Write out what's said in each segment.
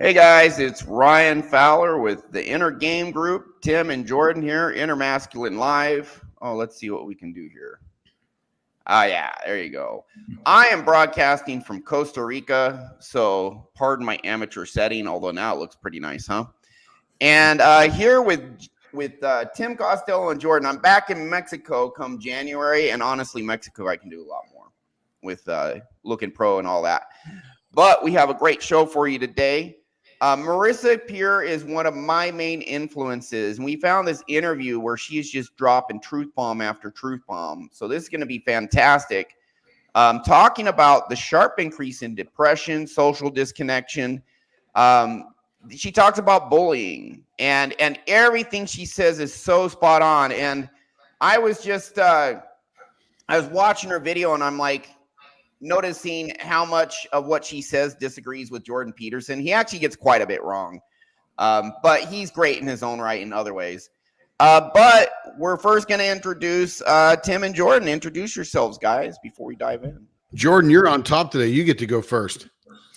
Hey guys, it's Ryan Fowler with the Inner Game Group. Tim and Jordan here, Inner Masculine Live. Oh, let's see what we can do here. Yeah, there you go. I am broadcasting from Costa Rica, so pardon my amateur setting, although now it looks pretty nice, huh? And here with Tim Costello and Jordan. I'm back in Mexico come January, and honestly, Mexico I can do a lot more with looking pro and all that. But we have a great show for you today. Marissa Peer is one of my main influences, and we found this interview where she's just dropping truth bomb after truth bomb. So this is going to be fantastic. Talking about the sharp increase in depression, social disconnection. She talks about bullying, and everything she says is so spot on. And I was just I was watching her video, and I'm like, noticing how much of what she says disagrees with Jordan Peterson. He actually gets quite a bit wrong, but he's great in his own right in other ways. But we're first going to introduce Tim and Jordan. Introduce yourselves, guys, before we dive in. Jordan, you're on top today. You get to go first.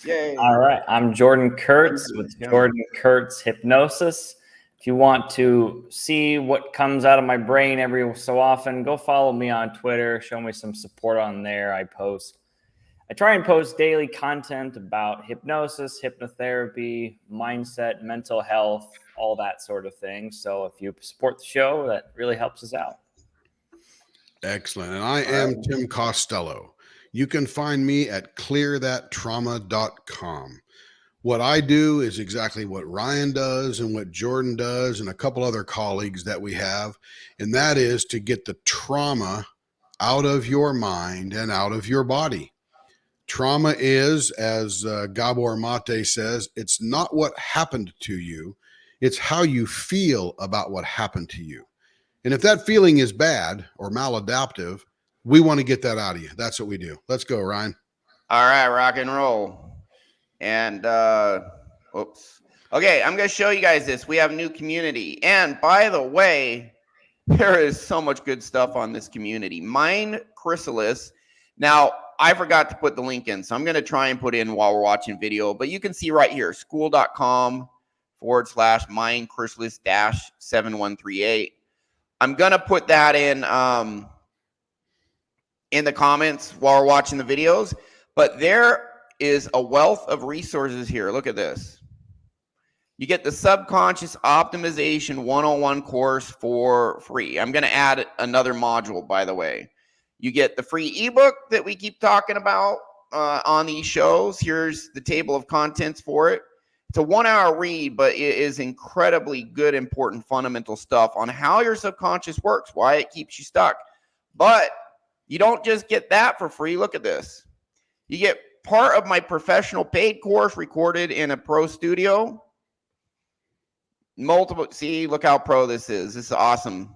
Yay. All right. I'm Jordan Kurtz with Jordan Kurtz Hypnosis. If you want to see what comes out of my brain every so often, go follow me on Twitter. Show me some support on there. I try and post daily content about hypnosis, hypnotherapy, mindset, mental health, all that sort of thing. So if you support the show, that really helps us out. Excellent. And I am Tim Costello. You can find me at clearthattrauma.com. What I do is exactly what Ryan does and what Jordan does and a couple other colleagues that we have, and that is to get the trauma out of your mind and out of your body. Trauma is, as Gabor Mate says, it's not what happened to you. It's how you feel about what happened to you. And if that feeling is bad or maladaptive, we want to get that out of you. That's what we do. Let's go, Ryan. All right, rock and roll. And, oops. Okay, I'm going to show you guys this. We have a new community. And by the way, there is so much good stuff on this community. Mind Chrysalis. Now, I forgot to put the link in, so I'm going to try and put in while we're watching video. But you can see right here, school.com/Mind Chrysalis-7138. I'm going to put that in the comments while we're watching the videos. But there is a wealth of resources here. Look at this. You get the Subconscious Optimization 101 course for free. I'm going to add another module, by the way. You get the free ebook that we keep talking about on these shows. Here's the table of contents for it. It's a 1-hour read, but it is incredibly good, important, fundamental stuff on how your subconscious works, why it keeps you stuck. But you don't just get that for free. Look at this. You get part of my professional paid course recorded in a pro studio. See, look how pro this is. This is awesome.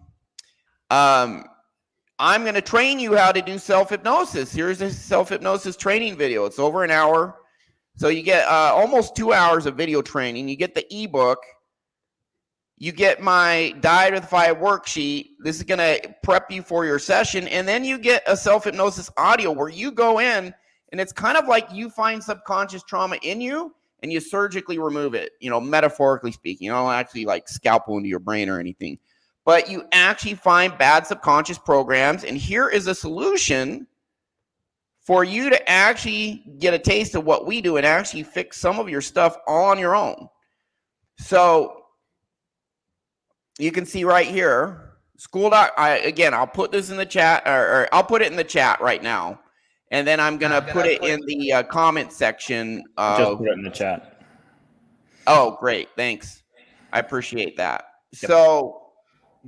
I'm going to train you how to do self-hypnosis. Here's a self-hypnosis training video. It's over an hour. So you get almost 2 hours of video training. You get the ebook. You get my Diet with 5 worksheet. This is going to prep you for your session. And then you get a self-hypnosis audio where you go in, and it's kind of like you find subconscious trauma in you, and you surgically remove it, metaphorically speaking. You don't actually like scalpel into your brain or anything. But you actually find bad subconscious programs, and here is a solution for you to actually get a taste of what we do and actually fix some of your stuff all on your own. So you can see right here, again, I'll put this in the chat, or I'll put it in the chat right now, and then I'm going to put it in the comment section. Just put it in the chat. Oh, great. Thanks. I appreciate that. Yep. So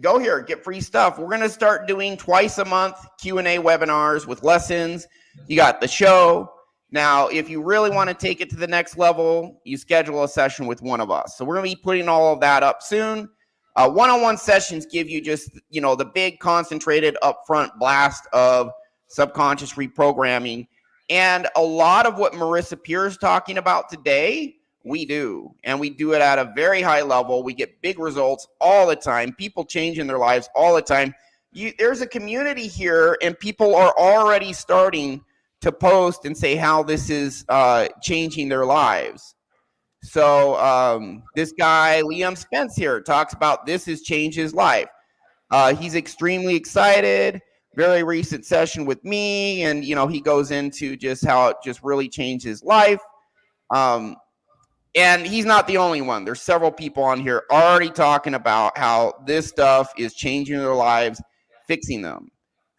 go here, get free stuff. We're going to start doing twice a month Q&A webinars with lessons. You got the show. Now, if you really want to take it to the next level, you schedule a session with one of us. So we're going to be putting all of that up soon. One-on-one sessions give you just, the big concentrated upfront blast of subconscious reprogramming. And a lot of what Marissa Peer is talking about today, we do. And we do it at a very high level. We get big results all the time. People changing their lives all the time. There's a community here, and people are already starting to post and say how this is changing their lives. So this guy, Liam Spence here, talks about this has changed his life. He's extremely excited. Very recent session with me. And, he goes into just how it just really changed his life. And he's not the only one. There's several people on here already talking about how this stuff is changing their lives, fixing them.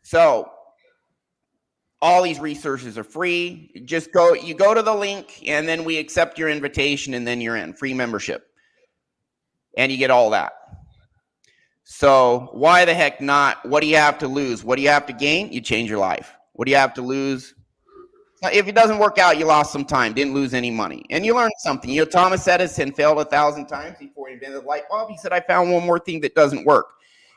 So all these resources are free. You go to the link, and then we accept your invitation, and then you're in. Free membership. And you get all that. So why the heck not? What do you have to lose? What do you have to gain? You change your life. What do you have to lose? If it doesn't work out, you lost some time, didn't lose any money. And you learned something. Thomas Edison failed 1,000 times before he invented the light bulb. He said, I found one more thing that doesn't work.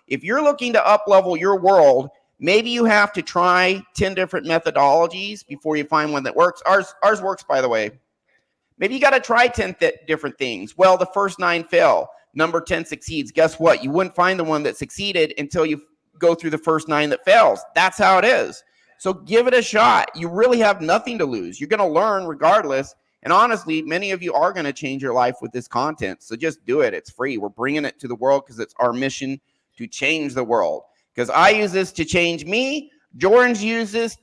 If you're looking to up-level your world, maybe you have to try 10 different methodologies before you find one that works. Ours works, by the way. Maybe you got to try 10 different things. Well, the first 9 fail. Number 10 succeeds. Guess what? You wouldn't find the one that succeeded until you go through the first 9 that fails. That's how it is. So give it a shot. You really have nothing to lose. You're going to learn regardless. And honestly, many of you are going to change your life with this content. So just do it. It's free. We're bringing it to the world because it's our mission to change the world. Because I use this to change me. Jordan's used this.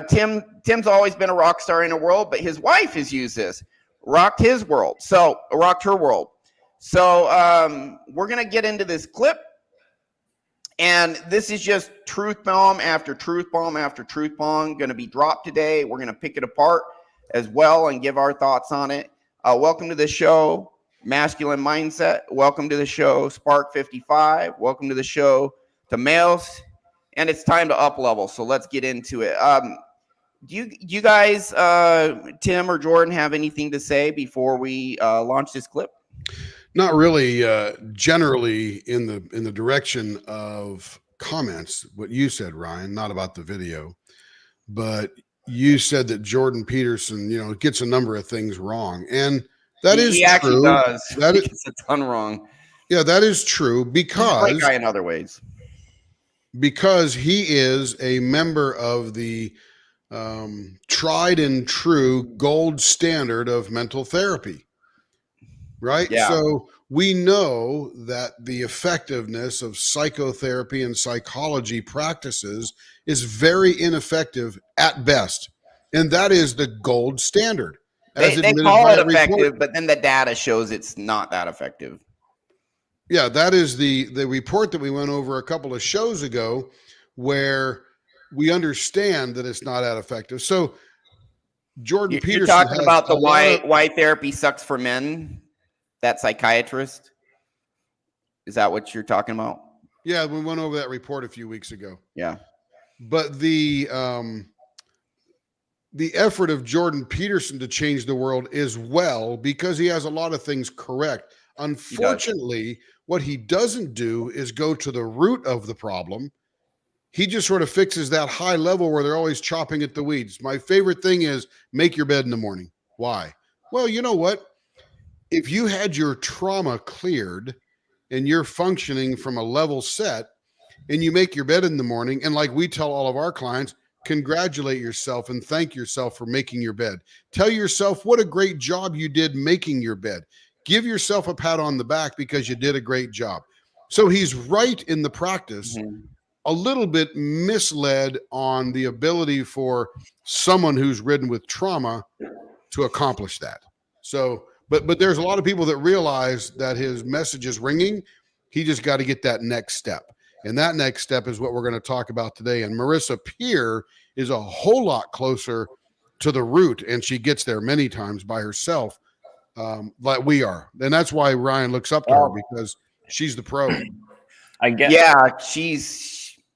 Tim's always been a rock star in the world, but his wife has used this. Rocked her world. So we're going to get into this clip. And this is just truth bomb after truth bomb after truth bomb going to be dropped today. We're going to pick it apart as well and give our thoughts on it. Welcome to the show, Masculine Mindset. Welcome to the show, Spark 55. Welcome to the show, to males. And it's time to up level. So let's get into it. Do you guys, Tim or Jordan, have anything to say before we launch this clip? Not really. Generally, in the direction of comments, what you said, Ryan, not about the video, but you said that Jordan Peterson, gets a number of things wrong, and that is he actually true. Does. That he gets a ton wrong. Yeah, that is true because he's a great guy in other ways. Because he is a member of the tried and true gold standard of mental therapy. Right. Yeah. So we know that the effectiveness of psychotherapy and psychology practices is very ineffective at best. And that is the gold standard. They call it effective, but then the data shows it's not that effective. Yeah, that is the report that we went over a couple of shows ago where we understand that it's not that effective. So Jordan Peterson, you're talking about the why therapy sucks for men. That psychiatrist? Is that what you're talking about? Yeah, we went over that report a few weeks ago. Yeah. But the effort of Jordan Peterson to change the world is well because he has a lot of things correct. Unfortunately, what he doesn't do is go to the root of the problem. He just sort of fixes that high level where they're always chopping at the weeds. My favorite thing is make your bed in the morning. Why? Well, you know what? If you had your trauma cleared and you're functioning from a level set and you make your bed in the morning, and like we tell all of our clients, congratulate yourself and thank yourself for making your bed. Tell yourself what a great job you did making your bed. Give yourself a pat on the back because you did a great job. So he's right in the practice, a little bit misled on the ability for someone who's ridden with trauma to accomplish that. So, but there's a lot of people that realize that his message is ringing. He just got to get that next step. And that next step is what we're going to talk about today. And Marissa Peer is a whole lot closer to the root, and she gets there many times by herself, like we are. And that's why Ryan looks up to her, because she's the pro. I guess. Yeah,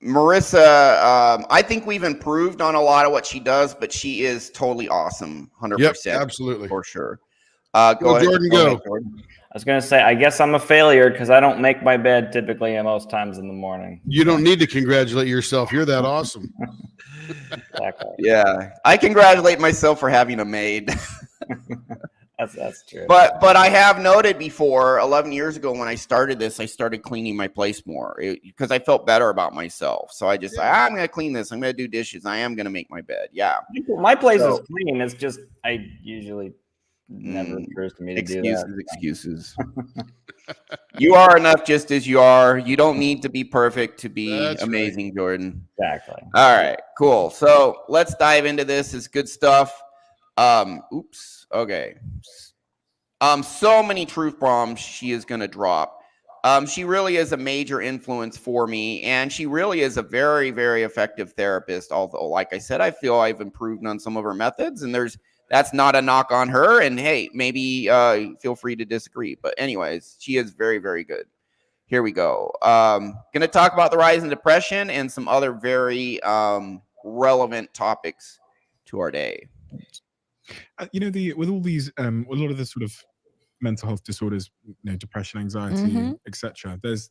Marissa, I think we've improved on a lot of what she does, but she is totally awesome. 100%. Yep, absolutely. For sure. Go ahead, Jordan, go. Jordan. I was going to say, I guess I'm a failure because I don't make my bed typically most times in the morning. You don't need to congratulate yourself. You're that awesome. Exactly. Yeah, I congratulate myself for having a maid. That's true. But I have noted before, 11 years ago when I started this, I started cleaning my place more because I felt better about myself. So I just, I'm going to clean this. I'm going to do dishes. I am going to make my bed. Yeah. My place is clean. It's just I usually Never occurs to me to do that. Excuses. You are enough just as you are. You don't need to be perfect to be That's amazing, right. Jordan. Exactly. All right, cool. So let's dive into this. It's good stuff. Okay. So many truth bombs she is going to drop. She really is a major influence for me, and she really is a very, very effective therapist. Although, like I said, I feel I've improved on some of her methods, and that's not a knock on her. And hey, maybe feel free to disagree. But anyways, she is very, very good. Here we go. Going to talk about the rise in depression and some other very relevant topics to our day. With all these, a lot of the sort of mental health disorders, depression, anxiety, etc. There's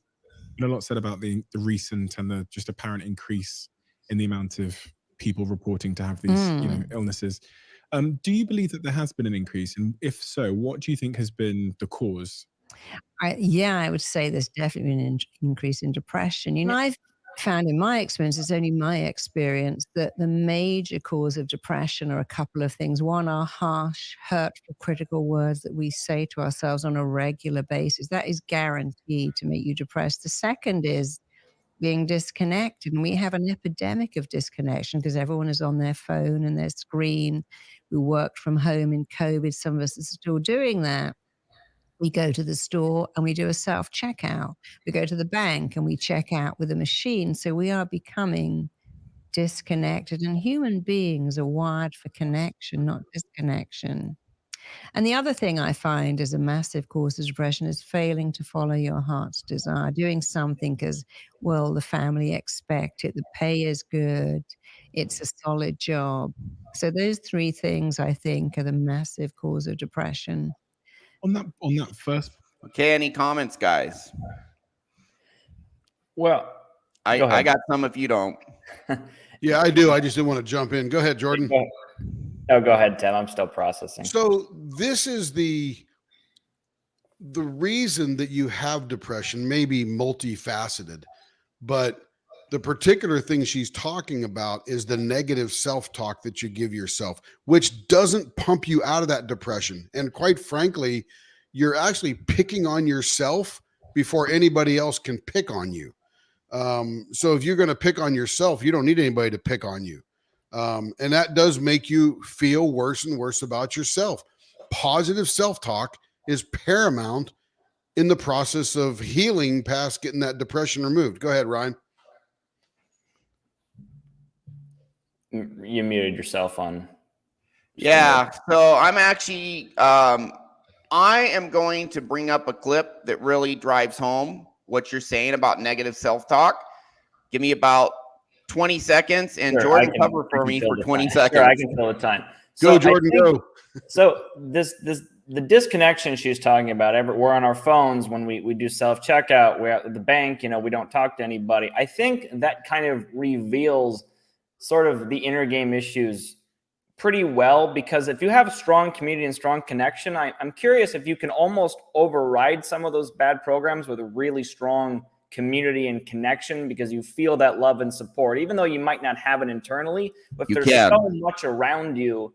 been a lot said about the recent and the just apparent increase in the amount of people reporting to have these, illnesses. Do you believe that there has been an increase? And if so, what do you think has been the cause? I would say there's definitely been an increase in depression. I've found in my experience, it's only my experience, that the major cause of depression are a couple of things. One are harsh, hurtful, critical words that we say to ourselves on a regular basis. That is guaranteed to make you depressed. The second is being disconnected. And we have an epidemic of disconnection because everyone is on their phone and their screen. We worked from home in COVID. Some of us are still doing that. We go to the store and we do a self-checkout. We go to the bank and we check out with a machine. So we are becoming disconnected, and human beings are wired for connection, not disconnection. And the other thing I find is a massive cause of depression is failing to follow your heart's desire, doing something because, well, the family expect it, the pay is good, it's a solid job. So those three things, I think, are the massive cause of depression. On that first. Okay, any comments, guys? Well, I got some if you don't. Yeah, I do. I just didn't want to jump in. Go ahead, Jordan. No, go ahead, Tim. I'm still processing. So this is the reason that you have depression may be multifaceted, but the particular thing she's talking about is the negative self-talk that you give yourself, which doesn't pump you out of that depression. And quite frankly, you're actually picking on yourself before anybody else can pick on you. So if you're going to pick on yourself, you don't need anybody to pick on you. And that does make you feel worse and worse about yourself. Positive self-talk is paramount in the process of healing past getting that depression removed. Go ahead, Ryan. You muted yourself on. Yeah, so I'm actually, I am going to bring up a clip that really drives home what you're saying about negative self-talk. Give me about 20 seconds, and Sure, Jordan, cover for me for 20 seconds. Sure, I can fill the time. Go, Jordan, go. So the disconnection she was talking about, we're on our phones when we do self-checkout, we're at the bank, we don't talk to anybody. I think that kind of reveals sort of the inner game issues pretty well, because if you have a strong community and strong connection, I'm curious if you can almost override some of those bad programs with a really strong community and connection, because you feel that love and support, even though you might not have it internally. But if there's so much around you,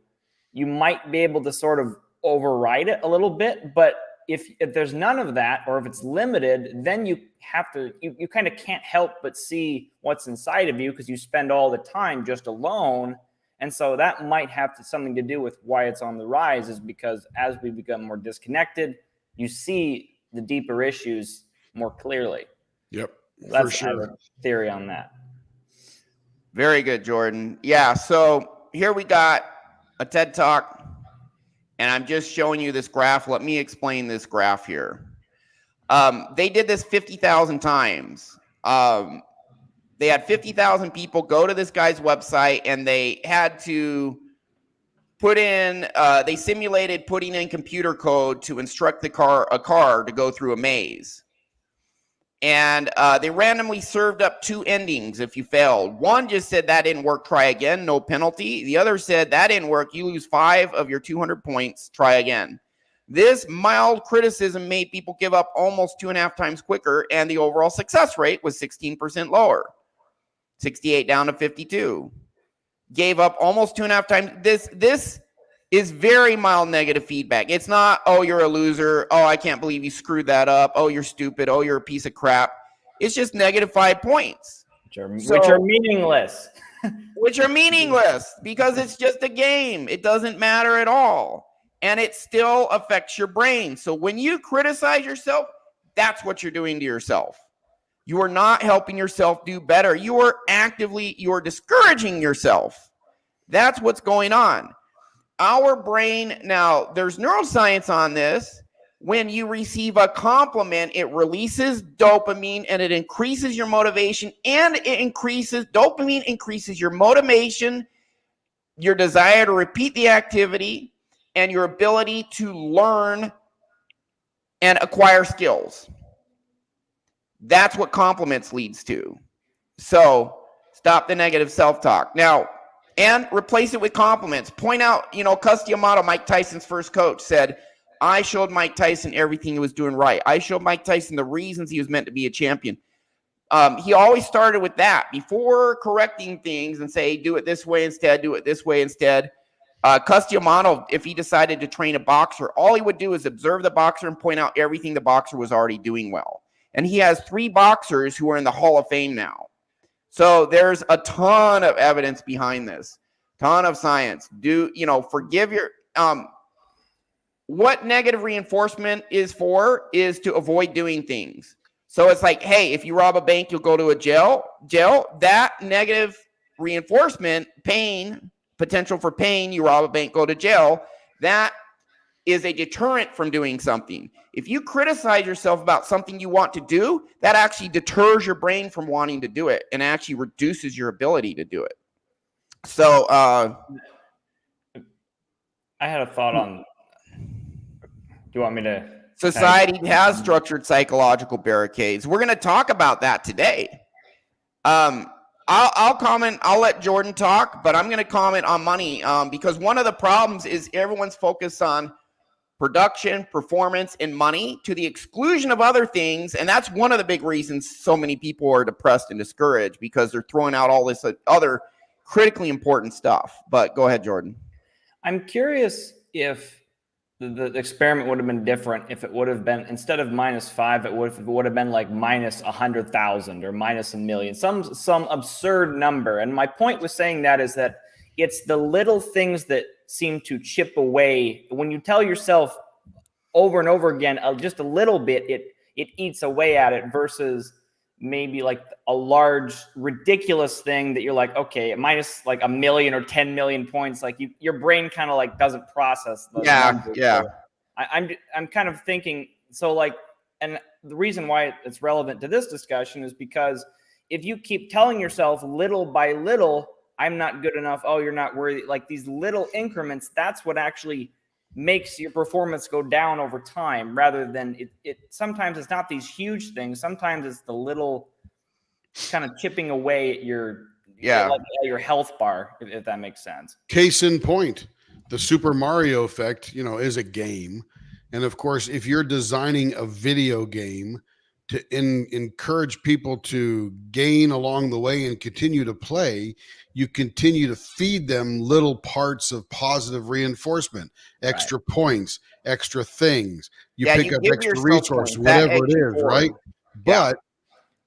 you might be able to sort of override it a little bit. But if there's none of that, or if it's limited, then you have to, you kind of can't help but see what's inside of you, because you spend all the time just alone. And so that might have something to do with why it's on the rise, is because as we become more disconnected, you see the deeper issues more clearly. Yep, That's for sure. a theory on that. Very good, Jordan. Yeah, so here we got a TED Talk, and I'm just showing you this graph. Let me explain this graph here. They did this 50,000 times. They had 50,000 people go to this guy's website, and they had to put in, they simulated putting in computer code to instruct a car to go through a maze. And they randomly served up two endings if you failed. One just said, that didn't work, try again, no penalty. The other said, that didn't work, you lose 5 of your 200 points, try again. This mild criticism made people give up almost 2.5 times quicker, and the overall success rate was 16% lower. 68 down to 52. Gave up almost 2.5 times. This is very mild negative feedback. It's not, oh, you're a loser. Oh, I can't believe you screwed that up. Oh, you're stupid. Oh, you're a piece of crap. It's just negative 5 points. Which are meaningless. Which are meaningless because it's just a game. It doesn't matter at all. And it still affects your brain. So when you criticize yourself, that's what you're doing to yourself. You are not helping yourself do better. You are discouraging yourself. That's what's going on. Our brain, now there's neuroscience on this. When you receive a compliment, it releases dopamine and it increases your motivation, and dopamine increases your motivation, your desire to repeat the activity, and your ability to learn and acquire skills. That's what compliments leads to. So stop the negative self-talk. Now, and replace it with compliments. Point out, Cus D'Amato, Mike Tyson's first coach, said, I showed Mike Tyson everything he was doing right. I showed Mike Tyson the reasons he was meant to be a champion. He always started with that before correcting things and say, do it this way instead, do it this way instead. Cus D'Amato, if he decided to train a boxer, all he would do is observe the boxer and point out everything the boxer was already doing well. And he has 3 boxers who are in the Hall of Fame now. So there's a ton of evidence behind this, ton of science. Forgive your, what negative reinforcement is for is to avoid doing things. So it's like, hey, if you rob a bank, you'll go to a jail. That negative reinforcement, pain, potential for pain, you rob a bank, go to jail. That is a deterrent from doing something. If you criticize yourself about something you want to do, that actually deters your brain from wanting to do it and actually reduces your ability to do it. So I had a thought on, do you want me to? Society has structured psychological barricades. We're going to talk about that today. I'll comment. I'll let Jordan talk, but I'm going to comment on money because one of the problems is everyone's focused on production, performance, and money to the exclusion of other things. And that's one of the big reasons so many people are depressed and discouraged, because they're throwing out all this other critically important stuff. But go ahead, Jordan. I'm curious if the experiment would have been different if it would have been, instead of -5, it would have been like -100,000 or -1,000,000, some absurd number. And my point with saying that is that it's the little things that seem to chip away. When you tell yourself over and over again, just a little bit, it eats away at it, versus maybe like a large, ridiculous thing that you're like, okay, minus like 1 million or 10 million points, like your brain kind of like doesn't process those numbers. Yeah. So I'm kind of thinking, so like, and the reason why it's relevant to this discussion is because if you keep telling yourself little by little, I'm not good enough, oh, you're not worthy, like these little increments, that's what actually makes your performance go down over time, rather than it sometimes it's not these huge things. Sometimes it's the little kind of chipping away at your health bar, if that makes sense. Case in point, the Super Mario effect, is a game. And of course, if you're designing a video game to encourage people to gain along the way and continue to play, you continue to feed them little parts of positive reinforcement, extra points, extra things. You pick up extra resources, whatever it is, right? But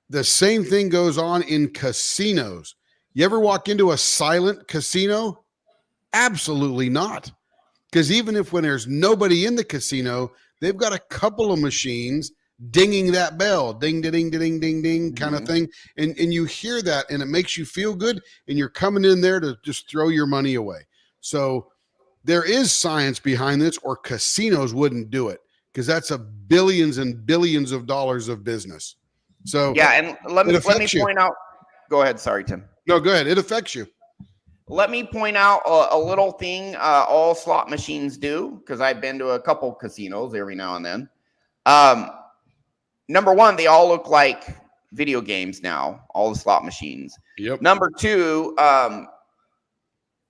the same thing goes on in casinos. You ever walk into a silent casino? Absolutely not. Because even when there's nobody in the casino, they've got a couple of machines dinging that bell, ding, ding, ding, ding, ding, kind of thing. And you hear that and it makes you feel good, and you're coming in there to just throw your money away. So there is science behind this, or casinos wouldn't do it, because that's a billions and billions of dollars of business. So and let me point out. Go ahead. Sorry, Tim. No, go ahead. It affects you. Let me point out a little thing all slot machines do, because I've been to a couple casinos every now and then. Number one, they all look like video games now, all the slot machines. Yep. Number two,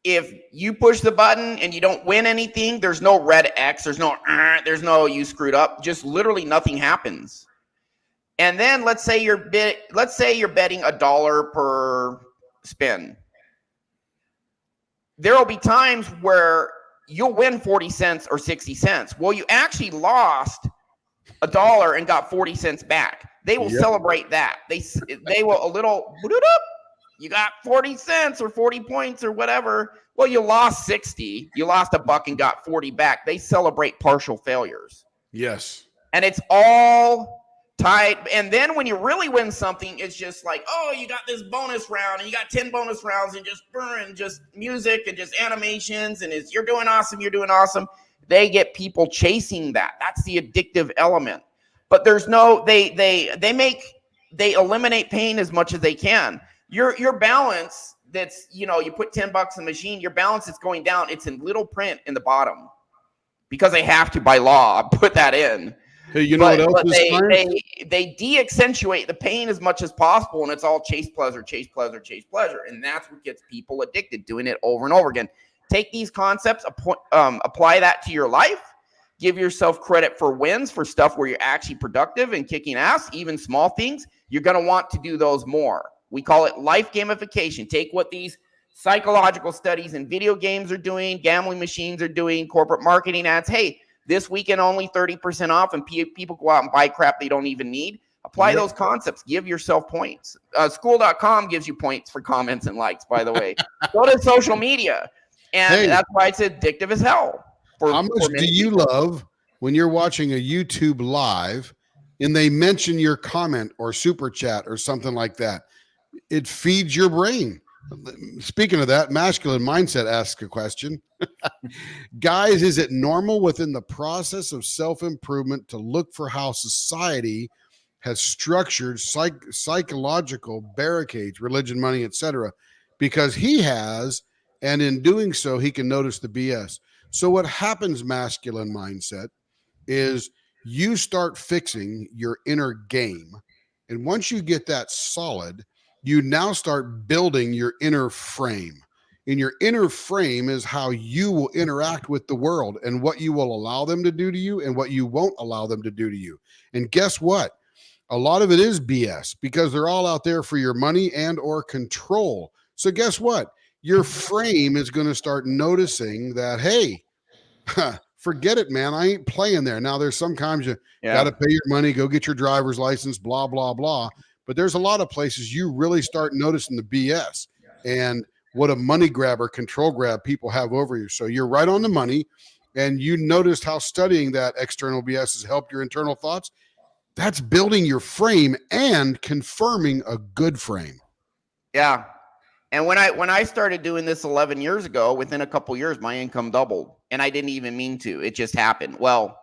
if you push the button and you don't win anything, there's no red X, there's no you screwed up. Just literally nothing happens. And then let's say you're betting $1 per spin. There will be times where you'll win 40 cents or 60 cents. Well, you actually lost $1 and got 40 cents back. They will celebrate that. They will a little, you got 40 cents or 40 points or whatever. Well, you lost 60. You lost $1 and got 40 back. They celebrate partial failures. Yes. And it's all tied. And then when you really win something, it's just like, oh, you got this bonus round and you got 10 bonus rounds and just music and just animations and you're doing awesome. You're doing awesome. They get people chasing that. That's the addictive element. But there's no, they eliminate pain as much as they can. Your balance, that's, you put $10 in the machine, your balance is going down. It's in little print in the bottom because they have to, by law, put that in. Hey, you know what else is fun? They de-accentuate the pain as much as possible, and it's all chase pleasure, chase pleasure, chase pleasure. And that's what gets people addicted, doing it over and over again. Take these concepts, apply that to your life. Give yourself credit for wins, for stuff where you're actually productive and kicking ass, even small things. You're going to want to do those more. We call it life gamification. Take what these psychological studies in video games are doing, gambling machines are doing, corporate marketing ads. Hey, this weekend only 30% off, and people go out and buy crap they don't even need. Apply those concepts. Give yourself points. School.com gives you points for comments and likes, by the way. Go to social media. And that's why it's addictive as hell. How much do you love when you're watching a YouTube live and they mention your comment or super chat or something like that? It feeds your brain. Speaking of that, Masculine Mindset asks a question. Guys, is it normal within the process of self-improvement to look for how society has structured psychological barricades, religion, money, etc.? Because he has, and in doing so, he can notice the BS. So what happens, Masculine Mindset, is you start fixing your inner game. And once you get that solid, you now start building your inner frame. And your inner frame is how you will interact with the world and what you will allow them to do to you and what you won't allow them to do to you. And guess what? A lot of it is BS because they're all out there for your money and or control. So guess what? Your frame is going to start noticing that, hey, forget it, man. I ain't playing there. Now, there's sometimes you got to pay your money, go get your driver's license, blah, blah, blah. But there's a lot of places you really start noticing the BS and what a money grab or control grab people have over you. So you're right on the money, and you noticed how studying that external BS has helped your internal thoughts. That's building your frame and confirming a good frame. Yeah. And when I started doing this 11 years ago, within a couple years, my income doubled, and I didn't even mean to. It just happened. Well,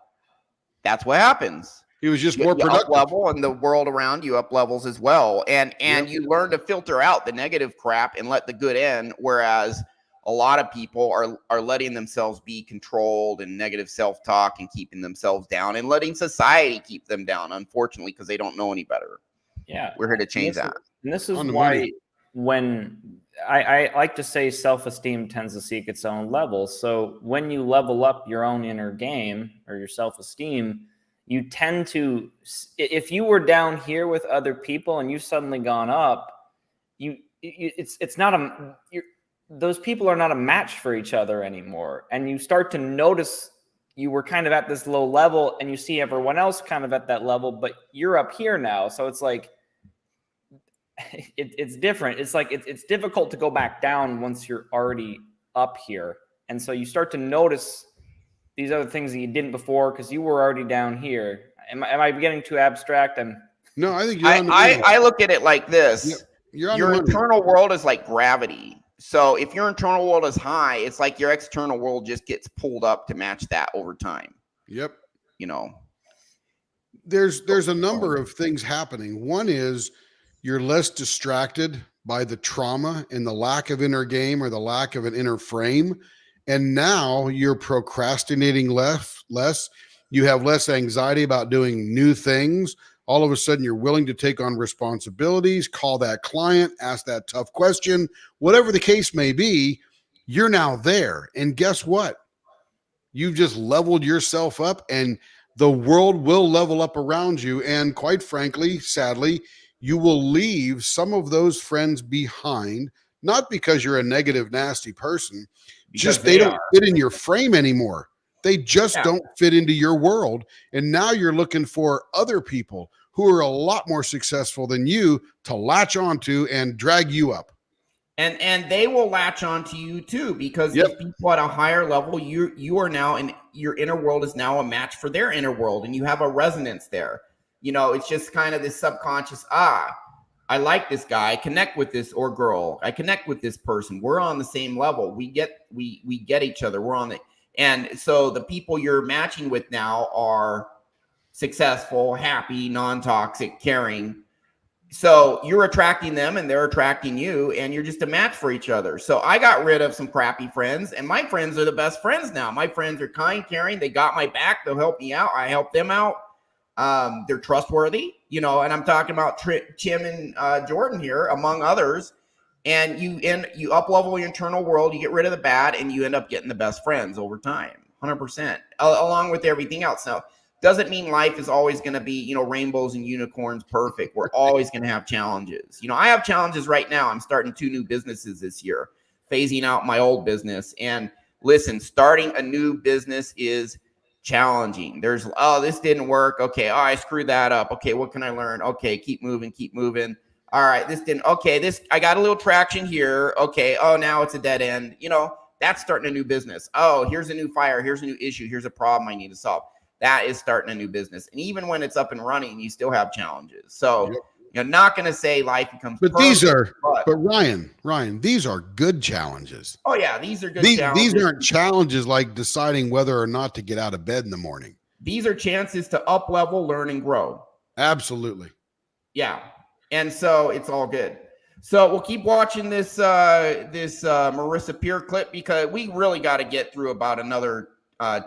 that's what happens. He was just more productive. Up level, and the world around you up levels as well. And you learn to filter out the negative crap and let the good in. Whereas a lot of people are letting themselves be controlled and negative self-talk and keeping themselves down and letting society keep them down, unfortunately, because they don't know any better. Yeah. We're here to change that. And this is why when I like to say self-esteem tends to seek its own level. So when you level up your own inner game or your self-esteem, you tend to, if you were down here with other people and you've suddenly gone up, those people are not a match for each other anymore. And you start to notice you were kind of at this low level and you see everyone else kind of at that level, but you're up here now. So it's like, it's different. It's like, it's difficult to go back down once you're already up here. And so you start to notice these other things that you didn't before because you were already down here. Am I getting too abstract? No, I think I look at it like this. Your internal world is like gravity. So if your internal world is high, it's like your external world just gets pulled up to match that over time. Yep. There's a number of things happening. One is you're less distracted by the trauma and the lack of inner game or the lack of an inner frame. And now you're procrastinating less. You have less anxiety about doing new things. All of a sudden, you're willing to take on responsibilities, call that client, ask that tough question, whatever the case may be, you're now there. And guess what? You've just leveled yourself up, and the world will level up around you. And quite frankly, sadly, you will leave some of those friends behind not because you're a negative, nasty person, Because just they don't are. fit in your frame anymore. They just Yeah. don't fit into your world. And now you're looking for other people who are a lot more successful than you to latch onto and drag you up. And they will latch onto you too, because Yep. these people at a higher level, you are now in your inner world is now a match for their inner world, and you have a resonance there. You know, it's just kind of this subconscious, I like this guy, I connect with this or girl, I connect with this person. We're on the same level. We get each other. We're on the, and so the people you're matching with now are successful, happy, non-toxic, caring. So you're attracting them and they're attracting you, and you're just a match for each other. So I got rid of some crappy friends, and my friends are the best friends now. My friends are kind, caring. They got my back. They'll help me out. I help them out. They're trustworthy, you know, and I'm talking about Tim and Jordan here, among others. And you up level your internal world, you get rid of the bad, and you end up getting the best friends over time, 100%, along with everything else. Now, doesn't mean life is always going to be, you know, rainbows and unicorns perfect. We're always going to have challenges. You know, I have challenges right now. I'm starting 2 new businesses this year, phasing out my old business. And listen, starting a new business is challenging. There's, this didn't work. Okay. I screwed that up. Okay. What can I learn? Okay. Keep moving. All right. This didn't, okay. I got a little traction here. Okay. Oh, now it's a dead end. You know, that's starting a new business. Oh, here's a new fire. Here's a new issue. Here's a problem I need to solve. That is starting a new business. And even when it's up and running, you still have challenges. So you're not going to say life becomes But perfect, but Ryan, these are good challenges. Oh yeah, these are good challenges. These aren't challenges. like deciding whether or not to get out of bed in the morning. These are chances to up level, learn, and grow. Absolutely. Yeah. And so it's all good. So we'll keep watching this Marissa Peer clip, because we really got to get through about another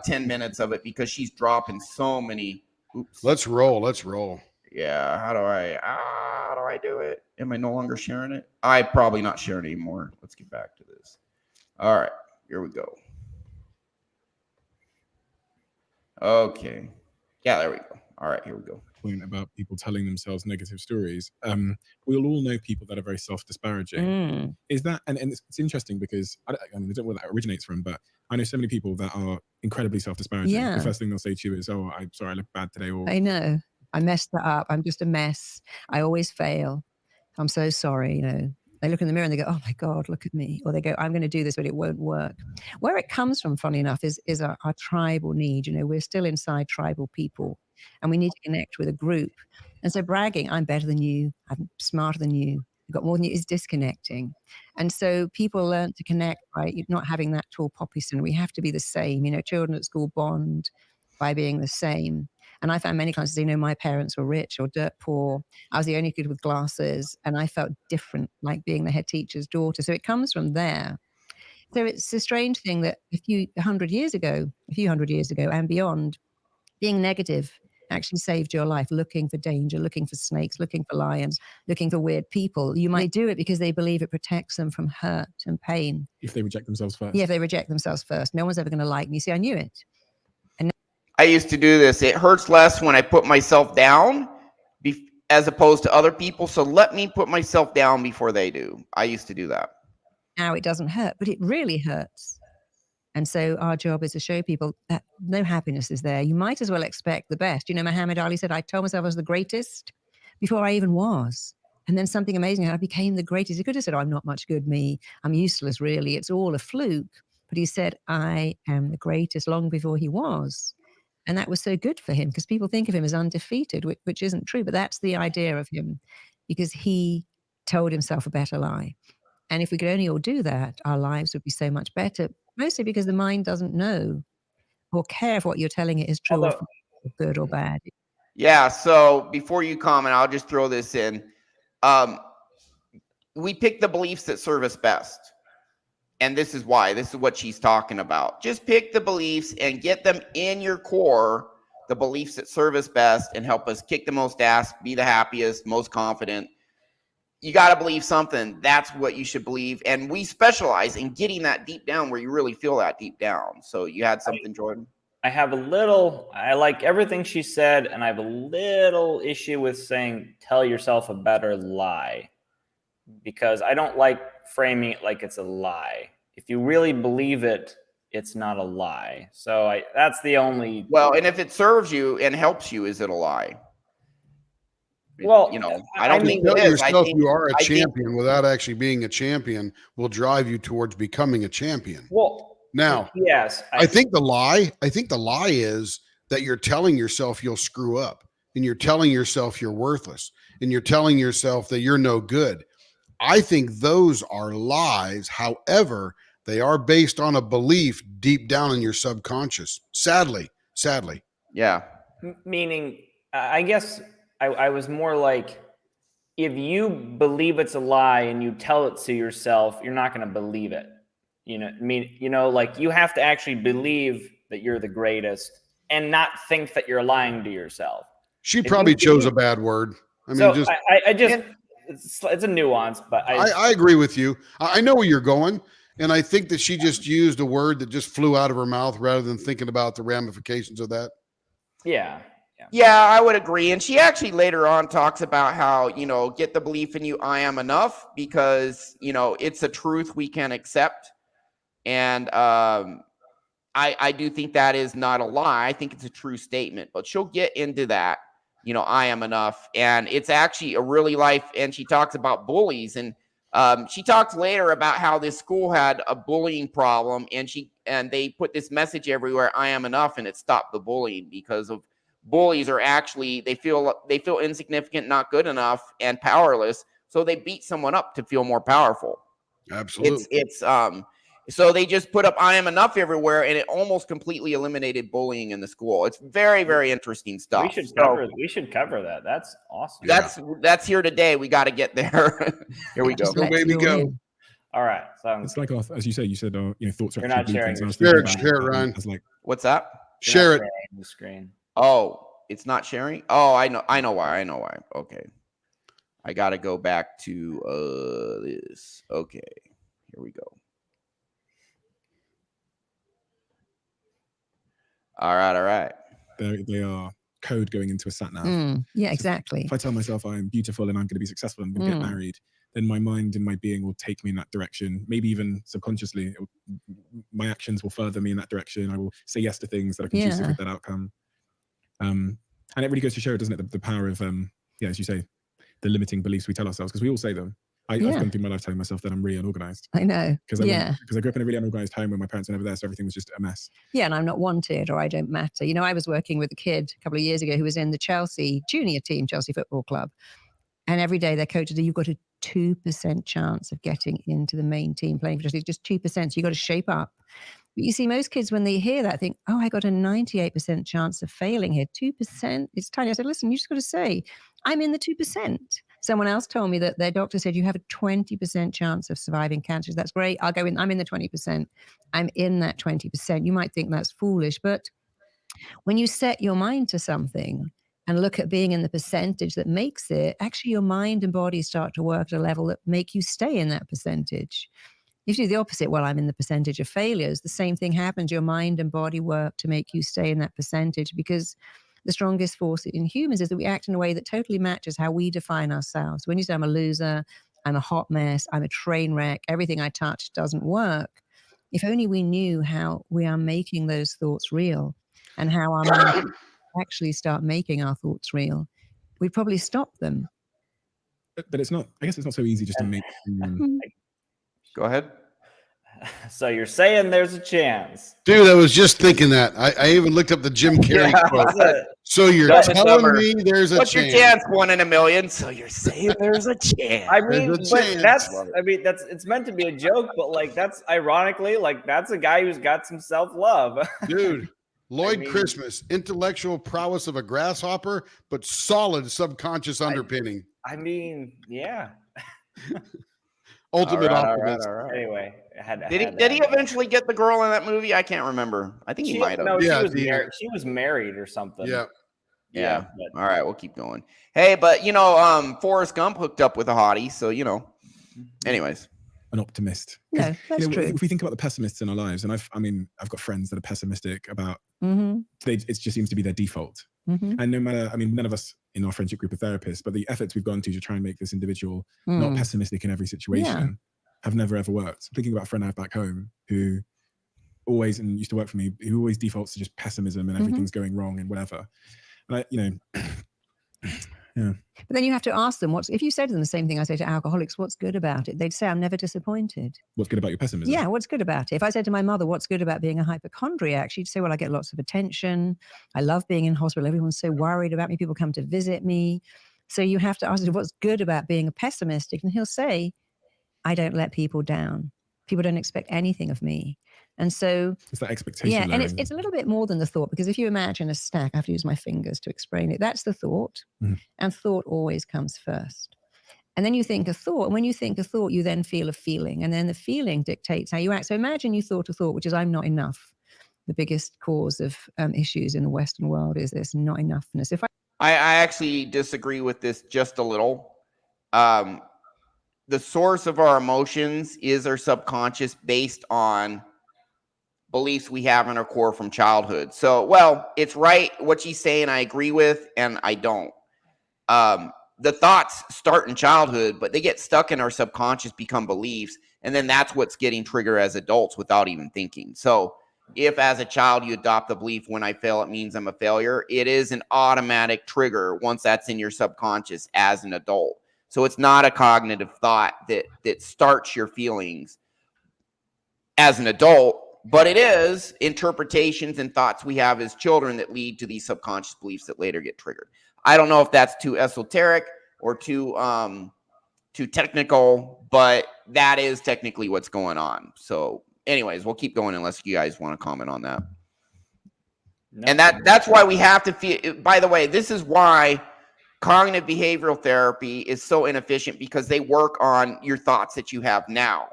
10 minutes of it, because she's dropping so many. Oops. Let's roll. Yeah. How do I do it? Am I no longer sharing it? I'm probably not sharing anymore. Let's get back to this. All right. Here we go. Okay. Yeah, there we go. All right, here we go. Point about people telling themselves negative stories. We'll all know people that are very self-disparaging. Is that, and it's interesting because I don't know where that originates from, but I know so many people that are incredibly self-disparaging. Yeah. The first thing they'll say to you is, "Oh, I'm sorry, I look bad today." Or I know. I messed that up. I'm just a mess. I always fail. I'm so sorry. You know, they look in the mirror and they go, "Oh my God, look at me." Or they go, "I'm going to do this, but it won't work." Where it comes from, funny enough, is our tribal need. You know, we're still inside tribal people, and we need to connect with a group. And so bragging, "I'm better than you, I'm smarter than you, I've got more than you," is disconnecting. And so people learn to connect by not having that tall poppy syndrome. We have to be the same. You know, children at school bond by being the same. And I found many clients, you know, my parents were rich or dirt poor. I was the only kid with glasses, and I felt different, like being the head teacher's daughter. So it comes from there. So it's a strange thing that a few hundred years ago and beyond, being negative actually saved your life, looking for danger, looking for snakes, looking for lions, looking for weird people. You might do it because they believe it protects them from hurt and pain. if they reject themselves first. Yeah, if they reject themselves first. No one's ever going to like me. See, I knew it. I used to do this. It hurts less when I put myself down as opposed to other people. So let me put myself down before they do. I used to do that. Now it doesn't hurt, but it really hurts. And so our job is to show people that no happiness is there. You might as well expect the best. You know, Muhammad Ali said, "I told myself I was the greatest before I even was." And then something amazing, I became the greatest. He could have said, "I'm not much good, me. I'm useless, really. It's all a fluke." But he said, "I am the greatest," long before he was. And that was so good for him, because people think of him as undefeated, which isn't true. But that's the idea of him, because he told himself a better lie. And if we could only all do that, our lives would be so much better, mostly because the mind doesn't know or care if what you're telling it is true or good or bad. Yeah. So before you comment, I'll just throw this in. We pick the beliefs that serve us best. And this is why. This is what she's talking about. Just pick the beliefs and get them in your core, the beliefs that serve us best and help us kick the most ass, be the happiest, most confident. You got to believe something. That's what you should believe. And we specialize in getting that deep down where you really feel that deep down. So you had something, Jordan? I like everything she said, and I have a little issue with saying, tell yourself a better lie. Because I don't like framing it like it's a lie. If you really believe it, it's not a lie. So that's the only. Well, and if it serves you and helps you, is it a lie? Well, you know, I don't think tell it is. yourself I think you are a champion without actually being a champion will drive you towards becoming a champion. Well, now, yes, I think the lie is that you're telling yourself you'll screw up, and you're telling yourself you're worthless, and you're telling yourself that you're no good. I think those are lies. However, they are based on a belief deep down in your subconscious. Sadly. Yeah. Meaning, I guess I was more like, if you believe it's a lie and you tell it to yourself, you're not going to believe it. You know, I mean, you know, like you have to actually believe that you're the greatest and not think that you're lying to yourself. She probably chose a bad word. I mean, it's a nuance, but I agree with you. I know where you're going. And I think that she just used a word that just flew out of her mouth rather than thinking about the ramifications of that. Yeah, I would agree. And she actually later on talks about how, you know, get the belief in you, I am enough, because, you know, it's a truth we can accept. And I do think that is not a lie. I think it's a true statement, but she'll get into that, you know, I am enough. And it's actually a really life. And she talks about bullies, and she talks later about how this school had a bullying problem, and they put this message everywhere, I am enough, and it stopped the bullying, because of bullies are actually, they feel insignificant, not good enough, and powerless. So they beat someone up to feel more powerful. Absolutely. It's so they just put up I am enough everywhere, and it almost completely eliminated bullying in the school. It's very, very interesting stuff. We should cover that. That's awesome. That's here today. We got to get there. Here we go. Go, baby, go. All right. So It's like, as you said, you know, thoughts are You're not sharing things. Share it, Ryan. I was like, What's that? Share it. The screen. Oh, it's not sharing? Oh, I know why. Okay. I got to go back to this. Okay. Here we go. All right. They are code going into a sat nav. Yeah, exactly. If I tell myself I'm beautiful and I'm going to be successful and I'm going to get married, then my mind and my being will take me in that direction. Maybe even subconsciously, my actions will further me in that direction. I will say yes to things that I can choose to get that outcome. And it really goes to show, doesn't it, the power of, as you say, the limiting beliefs we tell ourselves, because we all say them. I've gone through my life telling myself that I'm really unorganized. I know. Because I grew up in a really unorganized home where my parents were never there, so everything was just a mess. Yeah, and I'm not wanted, or I don't matter. You know, I was working with a kid a couple of years ago who was in the Chelsea junior team, Chelsea Football Club. And every day their coach said, you've got a 2% chance of getting into the main team playing for Chelsea, just 2%. So you've got to shape up. But you see, most kids, when they hear that, think, oh, I got a 98% chance of failing here. 2%, it's tiny. I said, listen, you just got to say, I'm in the 2%. Someone else told me that their doctor said, you have a 20% chance of surviving cancer. That's great. I'll go in. I'm in the 20%. I'm in that 20%. You might think that's foolish, but when you set your mind to something and look at being in the percentage that makes it, actually your mind and body start to work at a level that make you stay in that percentage. If you do the opposite, well, I'm in the percentage of failures, the same thing happens. Your mind and body work to make you stay in that percentage, because the strongest force in humans is that we act in a way that totally matches how we define ourselves. When you say I'm a loser, I'm a hot mess, I'm a train wreck, everything I touch doesn't work. If only we knew how we are making those thoughts real and how our mind actually start making our thoughts real, we'd probably stop them. But it's not, I guess it's not so easy just to make them. Go ahead. So you're saying there's a chance. Dude, I was just thinking that. I even looked up the Jim Carrey quote. So you're telling me there's a chance. What's your chance? 1 in a million. So you're saying there's a chance. I mean, it's meant to be a joke, but like that's ironically, like that's a guy who's got some self-love. Dude, Lloyd Christmas, intellectual prowess of a grasshopper, but solid subconscious underpinning. I mean, yeah. Ultimate optimist. All right. Anyway, did he eventually get the girl in that movie? I can't remember. I think he might have. No, she was married or something. Yeah. All right, we'll keep going. Hey, but you know, Forrest Gump hooked up with a hottie, so you know. Anyways, an optimist. No, that's true. If we think about the pessimists in our lives, and I've got friends that are pessimistic about. It just seems to be their default. And no matter, none of us in our friendship group are therapists, but the efforts we've gone to try and make this individual not pessimistic in every situation, have never ever worked. I'm thinking about a friend I have back home who always, and used to work for me, who always defaults to just pessimism and everything's going wrong and whatever. And yeah. But then you have to ask them, if you say to them the same thing I say to alcoholics, what's good about it? They'd say, I'm never disappointed. What's good about your pessimism? Yeah, what's good about it? If I said to my mother, what's good about being a hypochondriac? She'd say, well, I get lots of attention. I love being in hospital. Everyone's so worried about me. People come to visit me. So you have to ask him, what's good about being a pessimistic? And he'll say, I don't let people down. People don't expect anything of me. And so it's that expectation. Yeah, and it's a little bit more than the thought, because if you imagine a stack, I have to use my fingers to explain it. That's the thought. And thought always comes first. And then you think a thought. And when you think a thought, you then feel a feeling. And then the feeling dictates how you act. So imagine you thought a thought, which is, I'm not enough. The biggest cause of issues in the Western world is this not enoughness. I actually disagree with this just a little. The source of our emotions is our subconscious, based on beliefs we have in our core from childhood. So, well, it's right what she's saying, I agree with, and I don't. The thoughts start in childhood, but they get stuck in our subconscious, become beliefs, and then that's what's getting triggered as adults without even thinking. So if as a child you adopt the belief, when I fail, it means I'm a failure, it is an automatic trigger once that's in your subconscious as an adult. So it's not a cognitive thought that starts your feelings as an adult, but it is interpretations and thoughts we have as children that lead to these subconscious beliefs that later get triggered. I don't know if that's too esoteric or too technical, but that is technically what's going on. So anyways, we'll keep going unless you guys want to comment on that. No. And that's why we have to feel, by the way, this is why cognitive behavioral therapy is so inefficient, because they work on your thoughts that you have now.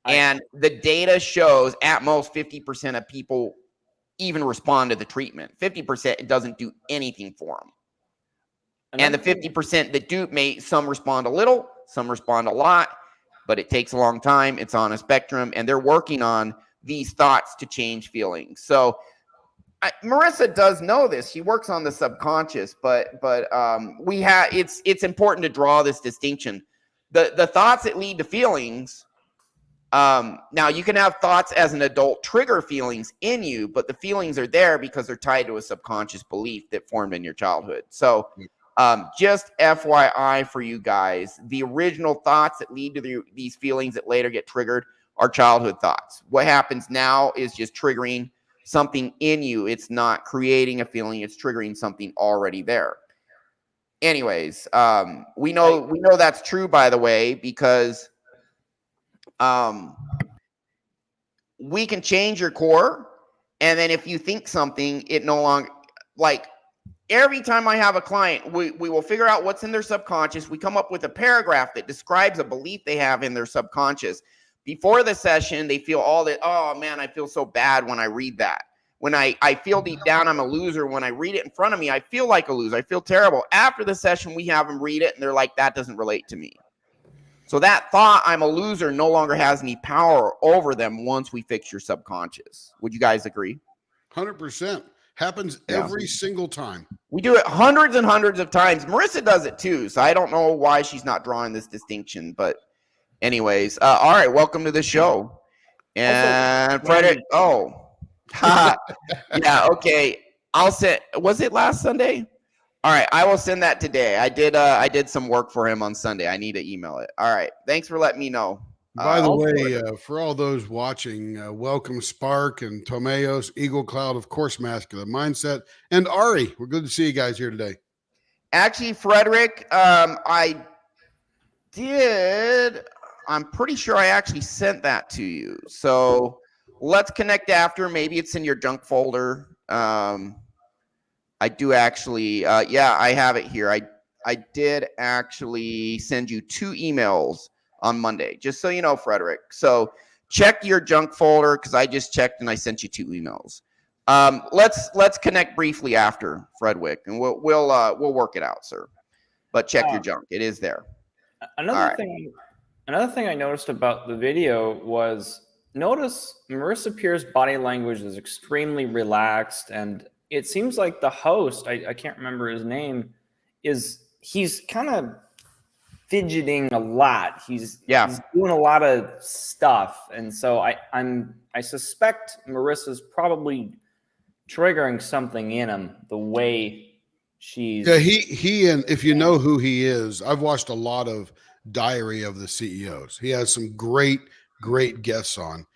And the data shows at most 50% of people even respond to the treatment. 50% it doesn't do anything for them. And the 50% that do, some respond a little, some respond a lot, but it takes a long time. It's on a spectrum, and they're working on these thoughts to change feelings. So Marissa does know this. She works on the subconscious, but we have it's important to draw this distinction. The thoughts that lead to feelings. Now you can have thoughts as an adult trigger feelings in you, but the feelings are there because they're tied to a subconscious belief that formed in your childhood. So just FYI for you guys, the original thoughts that lead to these feelings that later get triggered are childhood thoughts. What happens now is just triggering something in you. It's not creating a feeling, it's triggering something already there. Anyways, we know that's true, by the way, because we can change your core, and then if you think something, it no longer, like every time I have a client, we will figure out what's in their subconscious. We come up with a paragraph that describes a belief they have in their subconscious. Before the session, they feel all that, oh man, I feel so bad when I read that. When I feel deep down I'm a loser. When I read it in front of me, I feel like a loser. I feel terrible. After the session, we have them read it, and they're like, that doesn't relate to me. So that thought, I'm a loser, no longer has any power over them once we fix your subconscious. Would you guys agree? 100%. Happens every single time. We do it hundreds and hundreds of times. Marissa does it too, so I don't know why she's not drawing this distinction. But anyways, all right, welcome to the show. And Frederick, yeah, okay. I'll send, was it last Sunday? All right, I will send that today. I did some work for him on Sunday. I need to email it. All right, thanks for letting me know. By the way, for all those watching, welcome Spark and Tomeos, Eagle Cloud, of course, Masculine Mindset, and Ari. We're good to see you guys here today. Actually, Frederick, I'm pretty sure I actually sent that to you. So let's connect after. Maybe it's in your junk folder. I do actually, yeah, I have it here. I did actually send you 2 emails on Monday, just so you know, Frederick. So check your junk folder, because I just checked and I sent you 2 emails. Let's connect briefly after, Frederick, and we'll work it out, sir. But check your junk; it is there. Another thing I noticed about the video was, notice Marissa Peer's body language is extremely relaxed, and it seems like the host, I can't remember his name, he's kind of fidgeting a lot. He's Yeah. doing a lot of stuff, and so I suspect Marissa's probably triggering something in him the way she's. Yeah, he and if you know who he is, I've watched a lot of Diary of the CEOs. He has some great guests on.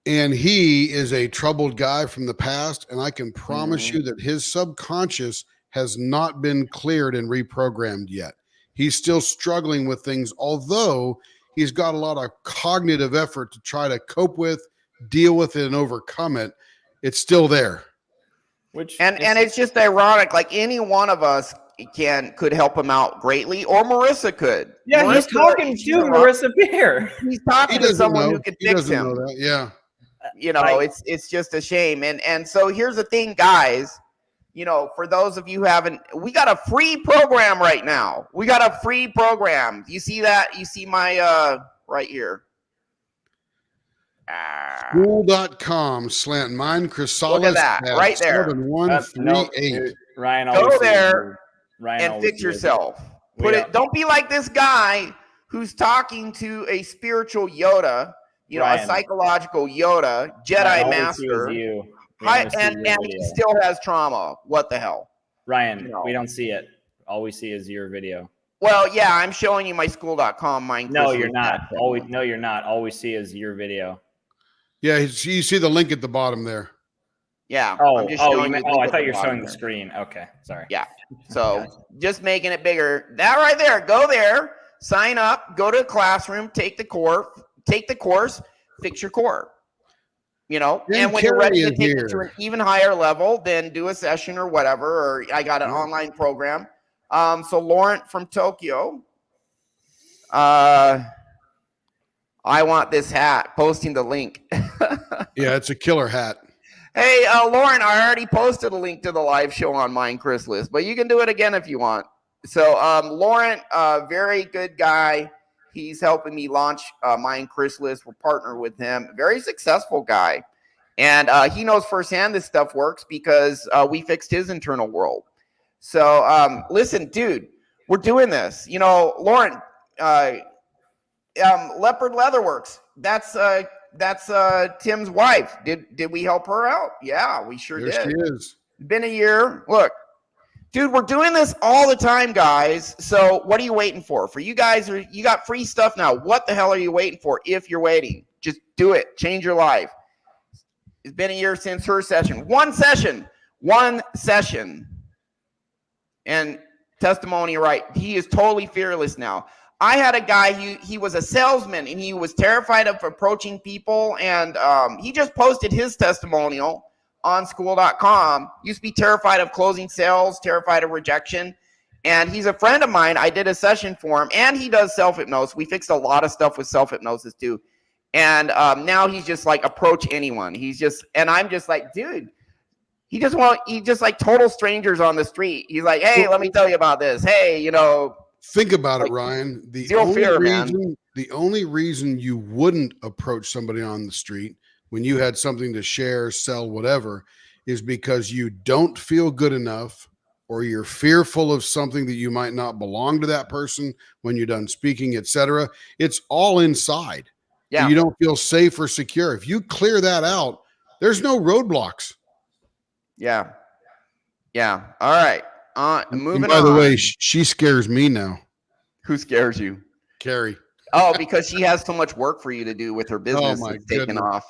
And he is a troubled guy from the past, and I can promise you that his subconscious has not been cleared and reprogrammed yet. He's still struggling with things, although he's got a lot of cognitive effort to try to cope with, deal with it, and overcome it. It's still there. And it's just ironic. Like any one of us could help him out greatly, or Marissa could. Yeah, Marissa, he's talking to Marissa Peer. He's talking to someone who can fix him. Know that. Yeah. You know, it's just a shame. And so here's the thing, guys. You know, for those of you who haven't, we got a free program right now. We got a free program. You see that? You see my right here. School.com/Mind Chrysalis. Look at that right there. 7138. Ryan, go there Ryan and fix yourself. Don't be like this guy who's talking to a spiritual Yoda, you know, a psychological Yoda, Jedi Master. And he still has trauma. What the hell? Ryan, you know, we don't see it. All we see is your video. Well, yeah, I'm showing you my school.com. No, you're not. No, you're not. All we see is your video. Yeah, you see the link at the bottom there. Yeah. I thought you were showing the screen. Okay, sorry. Yeah. So just making it bigger. That right there. Go there. Sign up. Go to a classroom. Take the course. Fix your core. You know, and when you're ready to take it to an even higher level, then do a session or whatever. Or I got an online program. So Laurent from Tokyo. I want this hat. Posting the link. Yeah, it's a killer hat. Hey, Lauren, I already posted a link to the live show on Mind Chrysalis, but you can do it again if you want. So Laurent, very good guy. He's helping me launch Mind Chrysalis. We're partnered with him. Very successful guy. And he knows firsthand this stuff works because we fixed his internal world. So listen, dude, we're doing this. You know, Lauren, Leopard Leatherworks. That's Tim's wife. Did we help her out? Yeah, we sure did. She is. Been a year. Look, dude, we're doing this all the time, guys. So what are you waiting for? For you guys, you got free stuff now. What the hell are you waiting for? If you're waiting, just do it. Change your life. It's been a year since her session. One session. And testimony, right? He is totally fearless now. I had a guy, he was a salesman, and he was terrified of approaching people, and he just posted his testimonial on school.com. Used to be terrified of closing sales, terrified of rejection, and he's a friend of mine. I did a session for him, and he does self-hypnosis. We fixed a lot of stuff with self-hypnosis too, and now he's just like, approach anyone. And I'm just like, dude, he just like total strangers on the street. He's like, hey, let me tell you about this. Hey, you know. Think about it, Ryan. The only reason you wouldn't approach somebody on the street when you had something to share, sell, whatever, is because you don't feel good enough, or you're fearful of something that you might not belong to that person when you're done speaking, etc. It's all inside. Yeah. You don't feel safe or secure. If you clear that out, there's no roadblocks. Yeah. Yeah. All right. Moving on. By the way, she scares me now. Who scares you? Carrie. Oh, because she has so much work for you to do with her business taking off.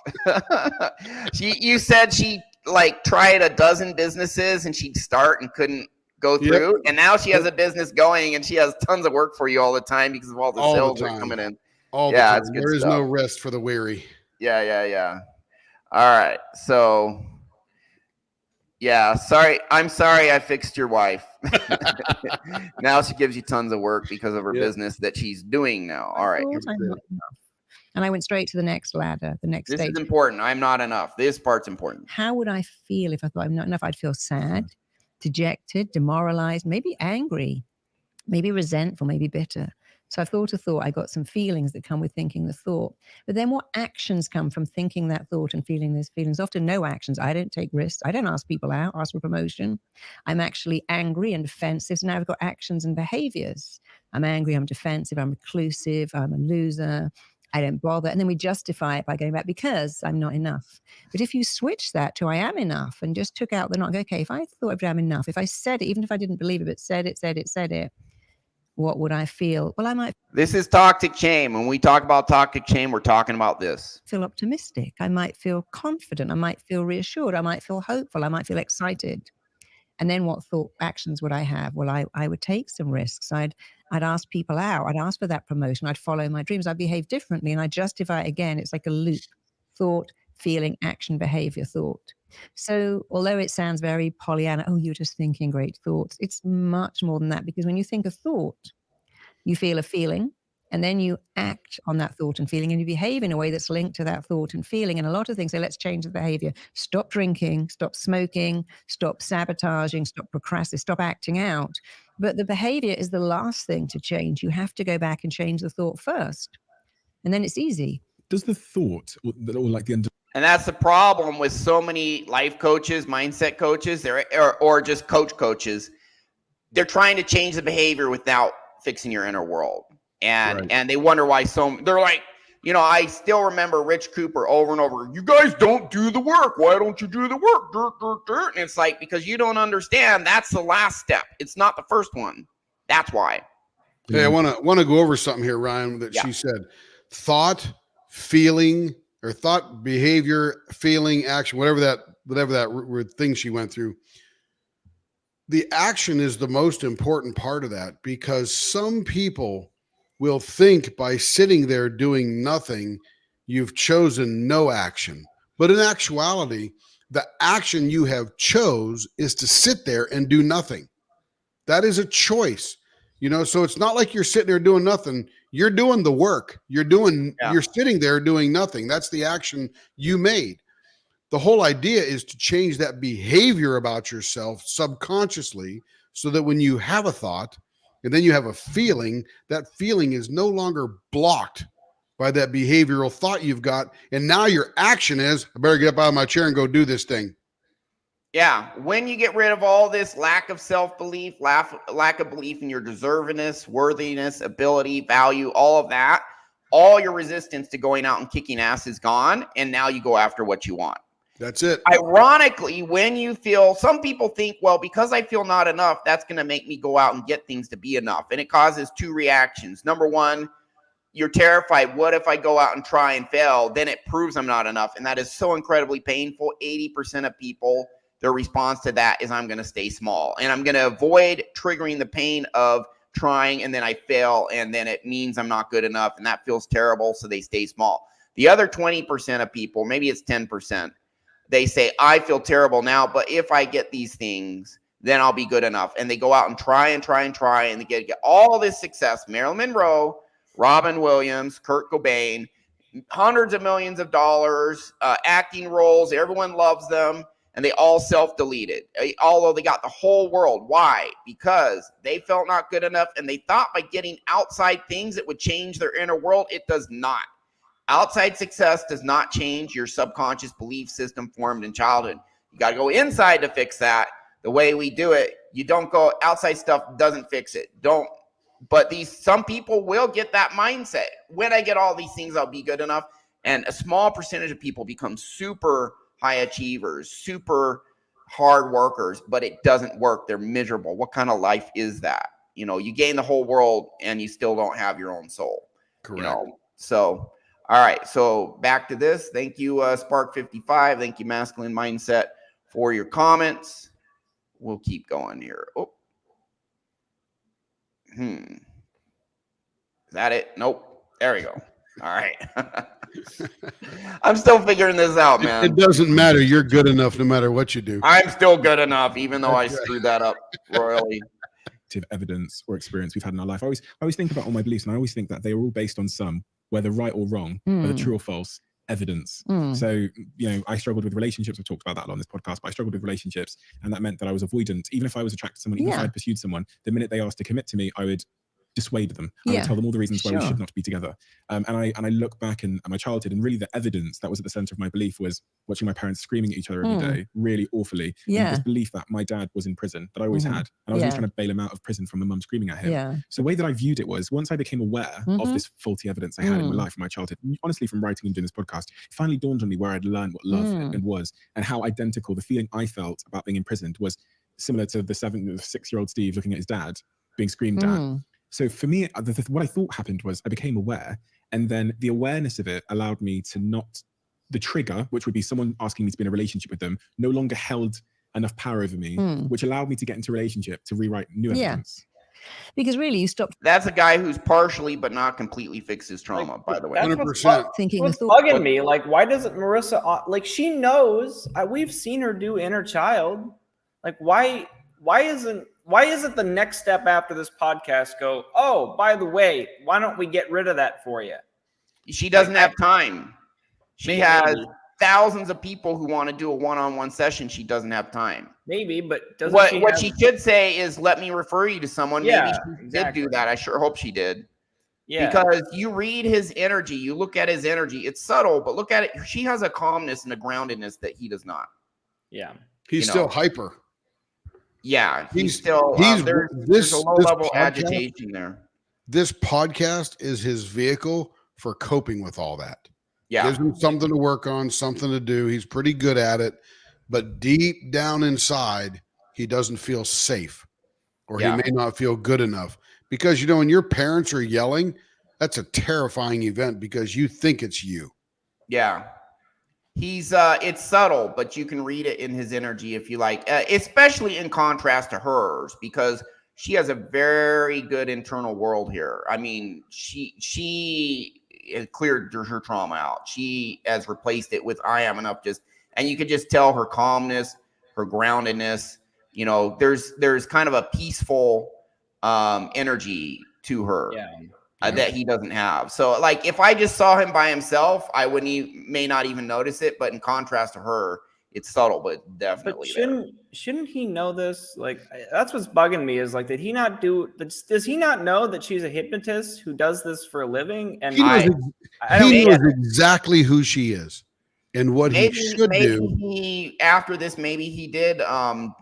You said she like tried a dozen businesses and she'd start and couldn't go through. Yep. And now she has a business going and she has tons of work for you all the time because of all the sales that are coming in. Yeah, there is no rest for the weary. Yeah. All right. So yeah, I'm sorry I fixed your wife. Now she gives you tons of work because of her business that she's doing now. All right. And I went straight to the next ladder, the next stage. This is important. I'm not enough. This part's important. How would I feel if I thought I'm not enough? I'd feel sad, dejected, demoralized, maybe angry, maybe resentful, maybe bitter. So I've thought a thought. I got some feelings that come with thinking the thought. But then what actions come from thinking that thought and feeling those feelings? Often no actions. I don't take risks. I don't ask people out, ask for promotion. I'm actually angry and defensive. So now I've got actions and behaviors. I'm angry, I'm defensive, I'm reclusive, I'm a loser, I don't bother. And then we justify it by going back because I'm not enough. But if you switch that to I am enough and just took out the not, okay, if I thought I'm enough, if I said it, even if I didn't believe it, but said it, what would I feel? Well, I might This is toxic shame. When we talk about toxic shame, we're talking about this. feel optimistic. I might feel confident. I might feel reassured. I might feel hopeful. I might feel excited. And then what thought actions would I have? Well, I would take some risks. I'd ask people out. I'd ask for that promotion. I'd follow my dreams. I'd behave differently. And I justify it again. It's like a loop: thought, feeling, action, behavior, thought. So although it sounds very Pollyanna, oh, you're just thinking great thoughts, it's much more than that, because when you think a thought, you feel a feeling, and then you act on that thought and feeling, and you behave in a way that's linked to that thought and feeling. And a lot of things say, let's change the behavior. Stop drinking, stop smoking, stop sabotaging, stop procrastinating, stop acting out. But the behavior is the last thing to change. You have to go back and change the thought first. And then it's easy. Does the thought, or like the And that's the problem with so many life coaches, mindset coaches, or just coaches. They're trying to change the behavior without fixing your inner world. And they wonder why they're like, I still remember Rich Cooper over and over. You guys don't do the work. Why don't you do the work? And it's like, because you don't understand, that's the last step. It's not the first one. That's why. Hey, I want to go over something here, Ryan, that she said. Thought, feeling, or thought, behavior, feeling, action, whatever that thing she went through. The action is the most important part of that, because some people will think by sitting there doing nothing, you've chosen no action. But in actuality, the action you have chose is to sit there and do nothing. That is a choice, so it's not like you're sitting there doing nothing. You're doing the work. You're sitting there doing nothing. That's the action you made. The whole idea is to change that behavior about yourself subconsciously, so that when you have a thought and then you have a feeling, that feeling is no longer blocked by that behavioral thought you've got. And now your action is, I better get up out of my chair and go do this thing. Yeah. When you get rid of all this lack of self-belief, lack of belief in your deservedness, worthiness, ability, value, all of that, all your resistance to going out and kicking ass is gone. And now you go after what you want. That's it. Ironically, when you feel, some people think, well, because I feel not enough, that's going to make me go out and get things to be enough. And it causes two reactions. Number one, you're terrified. What if I go out and try and fail? Then it proves I'm not enough. And that is so incredibly painful. 80% of people, their response to that is, I'm going to stay small. And I'm going to avoid triggering the pain of trying, and then I fail, and then it means I'm not good enough. And that feels terrible. So they stay small. The other 20% of people, maybe it's 10%, they say, I feel terrible now, but if I get these things, then I'll be good enough. And they go out and try, and they get all this success. Marilyn Monroe, Robin Williams, Kurt Cobain, hundreds of millions of dollars, acting roles. Everyone loves them, and they all self-deleted, although they got the whole world. Why? Because they felt not good enough, and they thought by getting outside things it would change their inner world. It does not. Outside success does not change your subconscious belief system formed in childhood. You got to go inside to fix that. The way we do it, you don't go outside, stuff doesn't fix it. But some people will get that mindset. When I get all these things, I'll be good enough. And a small percentage of people become super high achievers, super hard workers, but it doesn't work. They're miserable. What kind of life is that? You gain the whole world and you still don't have your own soul. Correct. So, all right. So back to this. Thank you, Spark55. Thank you, Masculine Mindset, for your comments. We'll keep going here. Oh. Is that it? Nope. There we go. All right. I'm still figuring this out, man. It doesn't matter. You're good enough no matter what you do. I'm still good enough, even though I screwed that up royally. Evidence or experience we've had in our life. I always think about all my beliefs, and I always think that they are all based on some, whether right or wrong, whether true or false, evidence. So, I struggled with relationships. I've talked about that a lot on this podcast, but I struggled with relationships, and that meant that I was avoidant. Even if I was attracted to someone, even if I pursued someone, the minute they asked to commit to me, I would dissuade them. I would tell them all the reasons why we should not be together. And I look back at my childhood, and really the evidence that was at the center of my belief was watching my parents screaming at each other every day, really awfully. And this belief that my dad was in prison, that I always had. And I was always trying to bail him out of prison from my mum screaming at him. So the way that I viewed it was, once I became aware of this faulty evidence I had in my life, in my childhood, honestly, from writing and doing this podcast, it finally dawned on me where I'd learned what love and was, and how identical the feeling I felt about being imprisoned was similar to the 6-year-old Steve looking at his dad being screamed at. So for me, what I thought happened was I became aware, and then the awareness of it allowed me to not, the trigger, which would be someone asking me to be in a relationship with them, no longer held enough power over me, which allowed me to get into a relationship to rewrite new evidence. Because really, you stopped. That's a guy who's partially but not completely fixed his trauma, by the way. 100%. Thinking what's bugging me, like, why doesn't Marissa, like, she knows, we've seen her do inner child. Like, why isn't the next step after this podcast go, oh, by the way, why don't we get rid of that for you? She doesn't have time. She has thousands of people who want to do a one-on-one session. She doesn't have time. Maybe, but doesn't what she should say is, let me refer you to someone. Yeah, maybe she did do that. I sure hope she did. Yeah. Because you read his energy, you look at his energy. It's subtle, but look at it. She has a calmness and a groundedness that he does not. Yeah. He's still hyper. Yeah, he's still there's a low level agitation there. This podcast is his vehicle for coping with all that. Yeah. Gives him something to work on, something to do. He's pretty good at it, but deep down inside, he doesn't feel safe, or he may not feel good enough, because, you know, when your parents are yelling, that's a terrifying event because you think it's you. Yeah. He's it's subtle, but you can read it in his energy if you like, especially in contrast to hers, because she has a very good internal world here. I mean, she cleared her trauma out. She has replaced it with I am enough, and you could just tell her calmness, her groundedness. You know, there's kind of a peaceful energy to her. That he doesn't have. So, like, if I just saw him by himself, I may not even notice it. But in contrast to her, it's subtle, but definitely. But shouldn't he know this? Like, that's what's bugging me is, like, does he not know that she's a hypnotist who does this for a living? And he knows exactly who she is and what he should do. After this, maybe he did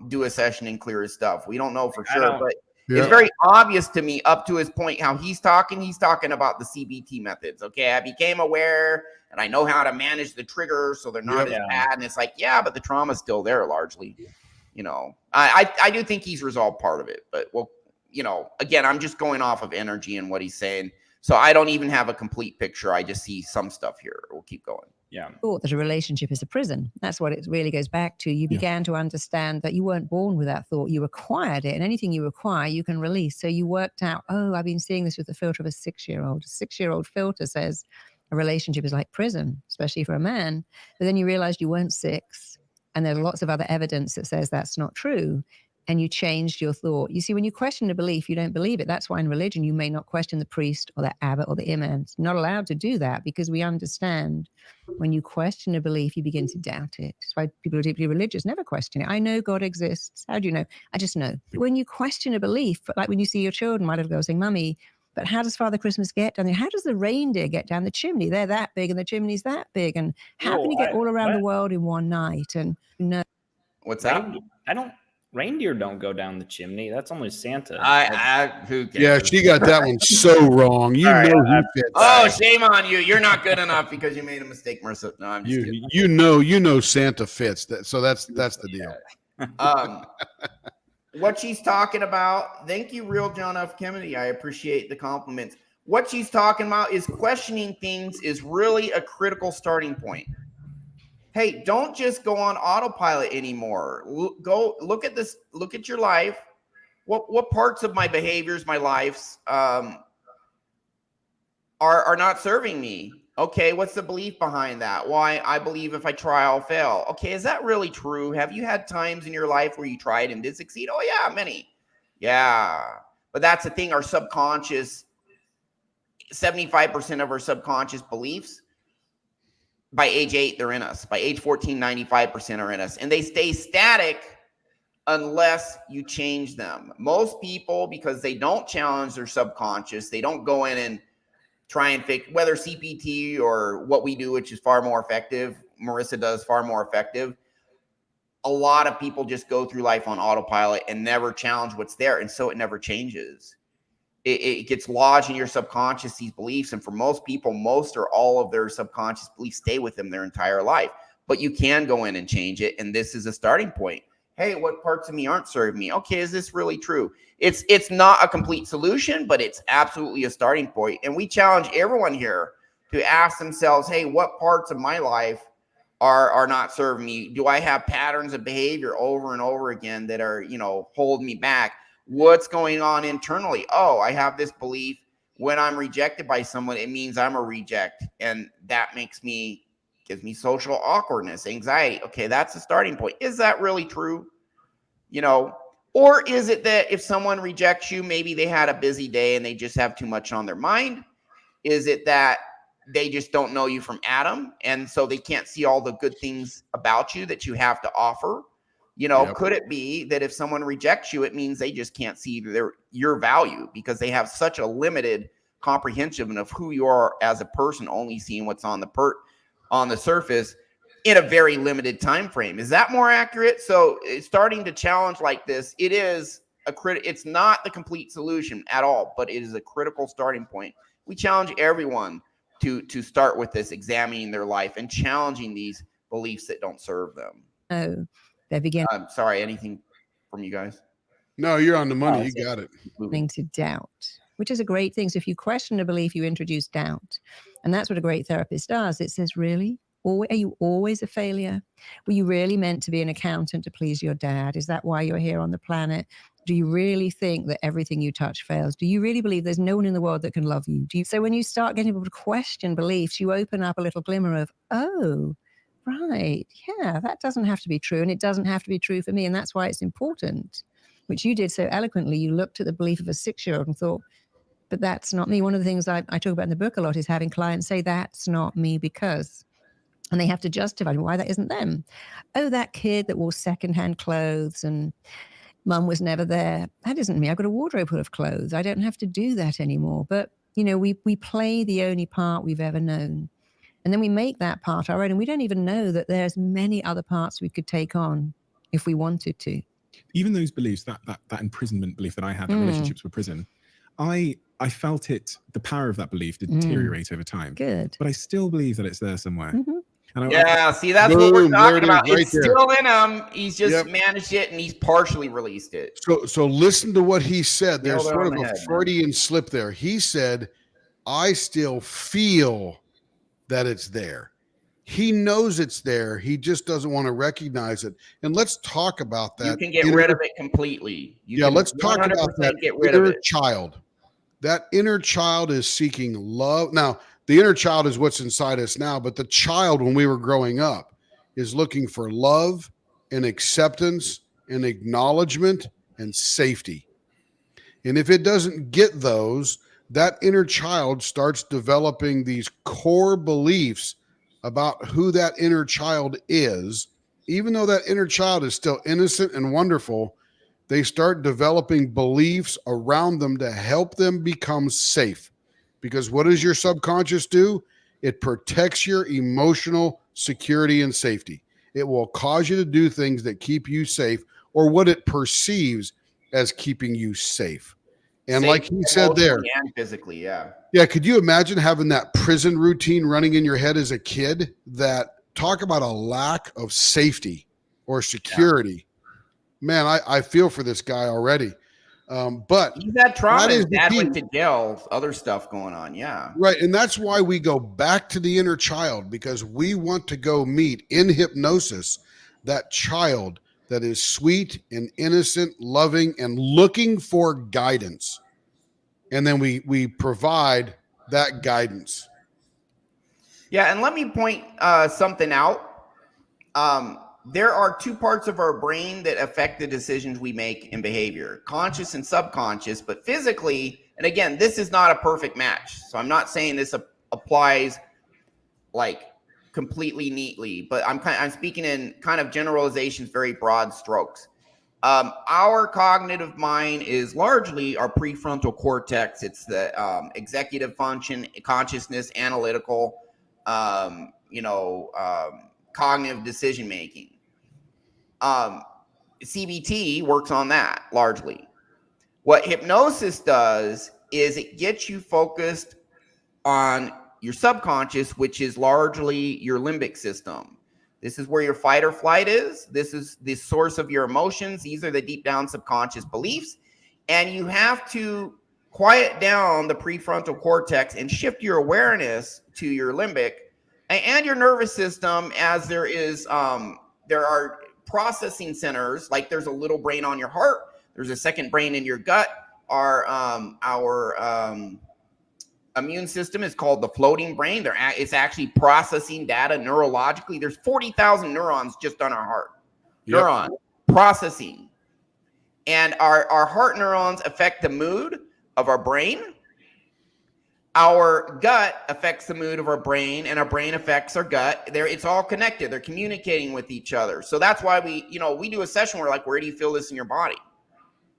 do a session and clear his stuff. We don't know for sure, but. Yeah. It's very obvious to me up to his point how he's talking about the CBT methods. Okay, I became aware and I know how to manage the triggers so they're not as bad. And it's like, yeah, but the trauma's still there largely. You know, I do think he's resolved part of it, but well, you know, again, I'm just going off of energy and what he's saying. So I don't even have a complete picture. I just see some stuff here. We'll keep going. Yeah. Thought that a relationship is a prison. That's what it really goes back to. You began to understand that you weren't born with that thought. You acquired it, and anything you acquire, you can release. So you worked out, oh, I've been seeing this with the filter of a 6-year-old. A 6-year-old filter says a relationship is like prison, especially for a man. But then you realized you weren't 6, and there's lots of other evidence that says that's not true. And you changed your thought. You see, when you question a belief, you don't believe it. That's why in religion, you may not question the priest or the abbot or the imam. You're not allowed to do that because we understand when you question a belief, you begin to doubt it. That's why people who are deeply religious never question it. I know God exists. How do you know? I just know. When you question a belief, like when you see your children might have go saying, Mummy, but how does Father Christmas get down there? How does the reindeer get down the chimney? They're that big and the chimney's that big. And how can you get all around the world in one night? And What's that? Reindeer don't go down the chimney. That's only Santa. Who cares? Yeah, she got that one so wrong. You know who fits. Oh, shame on you. You're not good enough because you made a mistake, Marissa. No, I'm just kidding. You know Santa fits. So that's the deal. What she's talking about, thank you, Real John F. Kennedy. I appreciate the compliments. What she's talking about is questioning things is really a critical starting point. Hey, don't just go on autopilot anymore. Go look at this. Look at your life. What parts of my behaviors, my lives, are not serving me? Okay, what's the belief behind that? Why I believe if I try, I'll fail. Okay, is that really true? Have you had times in your life where you tried and did succeed? Oh yeah, many. Yeah, but that's the thing. Our subconscious, 75% of our subconscious beliefs. By age 8, they're in us. By age 14, 95% are in us. And they stay static unless you change them. Most people, because they don't challenge their subconscious, they don't go in and try and fix, whether CPT or what we do, which is far more effective, Marissa does far more effective. A lot of people just go through life on autopilot and never challenge what's there. And so it never changes. It gets lodged in your subconscious, these beliefs. And for most people, most or all of their subconscious beliefs stay with them their entire life. But you can go in and change it. And this is a starting point. Hey, what parts of me aren't serving me? Okay, is this really true? It's not a complete solution, but it's absolutely a starting point. And we challenge everyone here to ask themselves, hey, what parts of my life are not serving me? Do I have patterns of behavior over and over again that are, holding me back? What's going on internally? Oh, I have this belief when I'm rejected by someone, it means I'm a reject. And that gives me social awkwardness, anxiety. Okay, that's the starting point. Is that really true? Or is it that if someone rejects you, maybe they had a busy day and they just have too much on their mind? Is it that they just don't know you from Adam, and so they can't see all the good things about you that you have to offer? Yep. Could it be that if someone rejects you, it means they just can't see your value because they have such a limited comprehension of who you are as a person, only seeing what's on the surface in a very limited time frame? Is that more accurate? So starting to challenge like this, it's not the complete solution at all, but it is a critical starting point. We challenge everyone to start with this, examining their life and challenging these beliefs that don't serve them. Oh, they begin. Sorry, anything from you guys? No, you're on the money. You got it. To doubt, which is a great thing. So if you question a belief, you introduce doubt. And that's what a great therapist does. It says, really? Or are you always a failure? Were you really meant to be an accountant to please your dad? Is that why you're here on the planet? Do you really think that everything you touch fails? Do you really believe there's no one in the world that can love you? So when you start getting people to question beliefs, you open up a little glimmer of, oh, right, yeah, that doesn't have to be true. And it doesn't have to be true for me. And that's why it's important, which you did so eloquently. You looked at the belief of a 6-year-old and thought, but that's not me. One of the things I talk about in the book a lot is having clients say, that's not me because... And they have to justify why that isn't them. Oh, that kid that wore secondhand clothes and mum was never there. That isn't me. I've got a wardrobe full of clothes. I don't have to do that anymore. But, we play the only part we've ever known. And then we make that part our own. And we don't even know that there's many other parts we could take on if we wanted to. Even those beliefs, that imprisonment belief that I had, that relationships were prison, I felt the power of that belief deteriorate over time. Good. But I still believe that it's there somewhere. Mm-hmm. See, that's what we're talking about. Right, it's still in him. He's just managed it, and he's partially released it. So listen to what he said. There's sort of a Freudian slip there. He said, I still feel that it's there. He knows it's there. He just doesn't want to recognize it. And let's talk about that. You can get rid of it completely. Let's talk about that inner child. That inner child is seeking love. Now, the inner child is what's inside us now, but the child, when we were growing up, is looking for love and acceptance and acknowledgement and safety. And if it doesn't get those, that inner child starts developing these core beliefs about who that inner child is. Even though that inner child is still innocent and wonderful, they start developing beliefs around them to help them become safe. Because what does your subconscious do? It protects your emotional security and safety. It will cause you to do things that keep you safe, or what it perceives as keeping you safe. And safe, like he said there, and physically, yeah. Could you imagine having that prison routine running in your head as a kid? That talk about a lack of safety or security. Man, I feel for this guy already. But he's had trauma. His dad went to jail, other stuff going on. Yeah. Right. And that's why we go back to the inner child, because we want to go meet in hypnosis that child that is sweet and innocent, loving, and looking for guidance. And then we provide that guidance. Yeah. And let me point something out. There are two parts of our brain that affect the decisions we make in behavior, conscious and subconscious, but physically, and again, this is not a perfect match. So I'm not saying this applies like completely neatly, but I'm speaking in kind of generalizations, very broad strokes. Our cognitive mind is largely our prefrontal cortex. It's the executive function, consciousness, analytical, cognitive decision making. CBT works on that largely. What hypnosis does is it gets you focused on your subconscious, which is largely your limbic system. This is where your fight or flight is. This is the source of your emotions. These are the deep down subconscious beliefs. And you have to quiet down the prefrontal cortex and shift your awareness to your limbic and your nervous system, as there are processing centers. Like there's a little brain on your heart. There's a second brain in your gut. Our immune system is called the floating brain. It's actually processing data neurologically. There's 40,000 neurons just on our heart. Yep. Neuron processing. And our heart neurons affect the mood of our brain. Our gut affects the mood of our brain, and our brain affects our gut. It's all connected. They're communicating with each other. So that's why we do a session where like, where do you feel this in your body?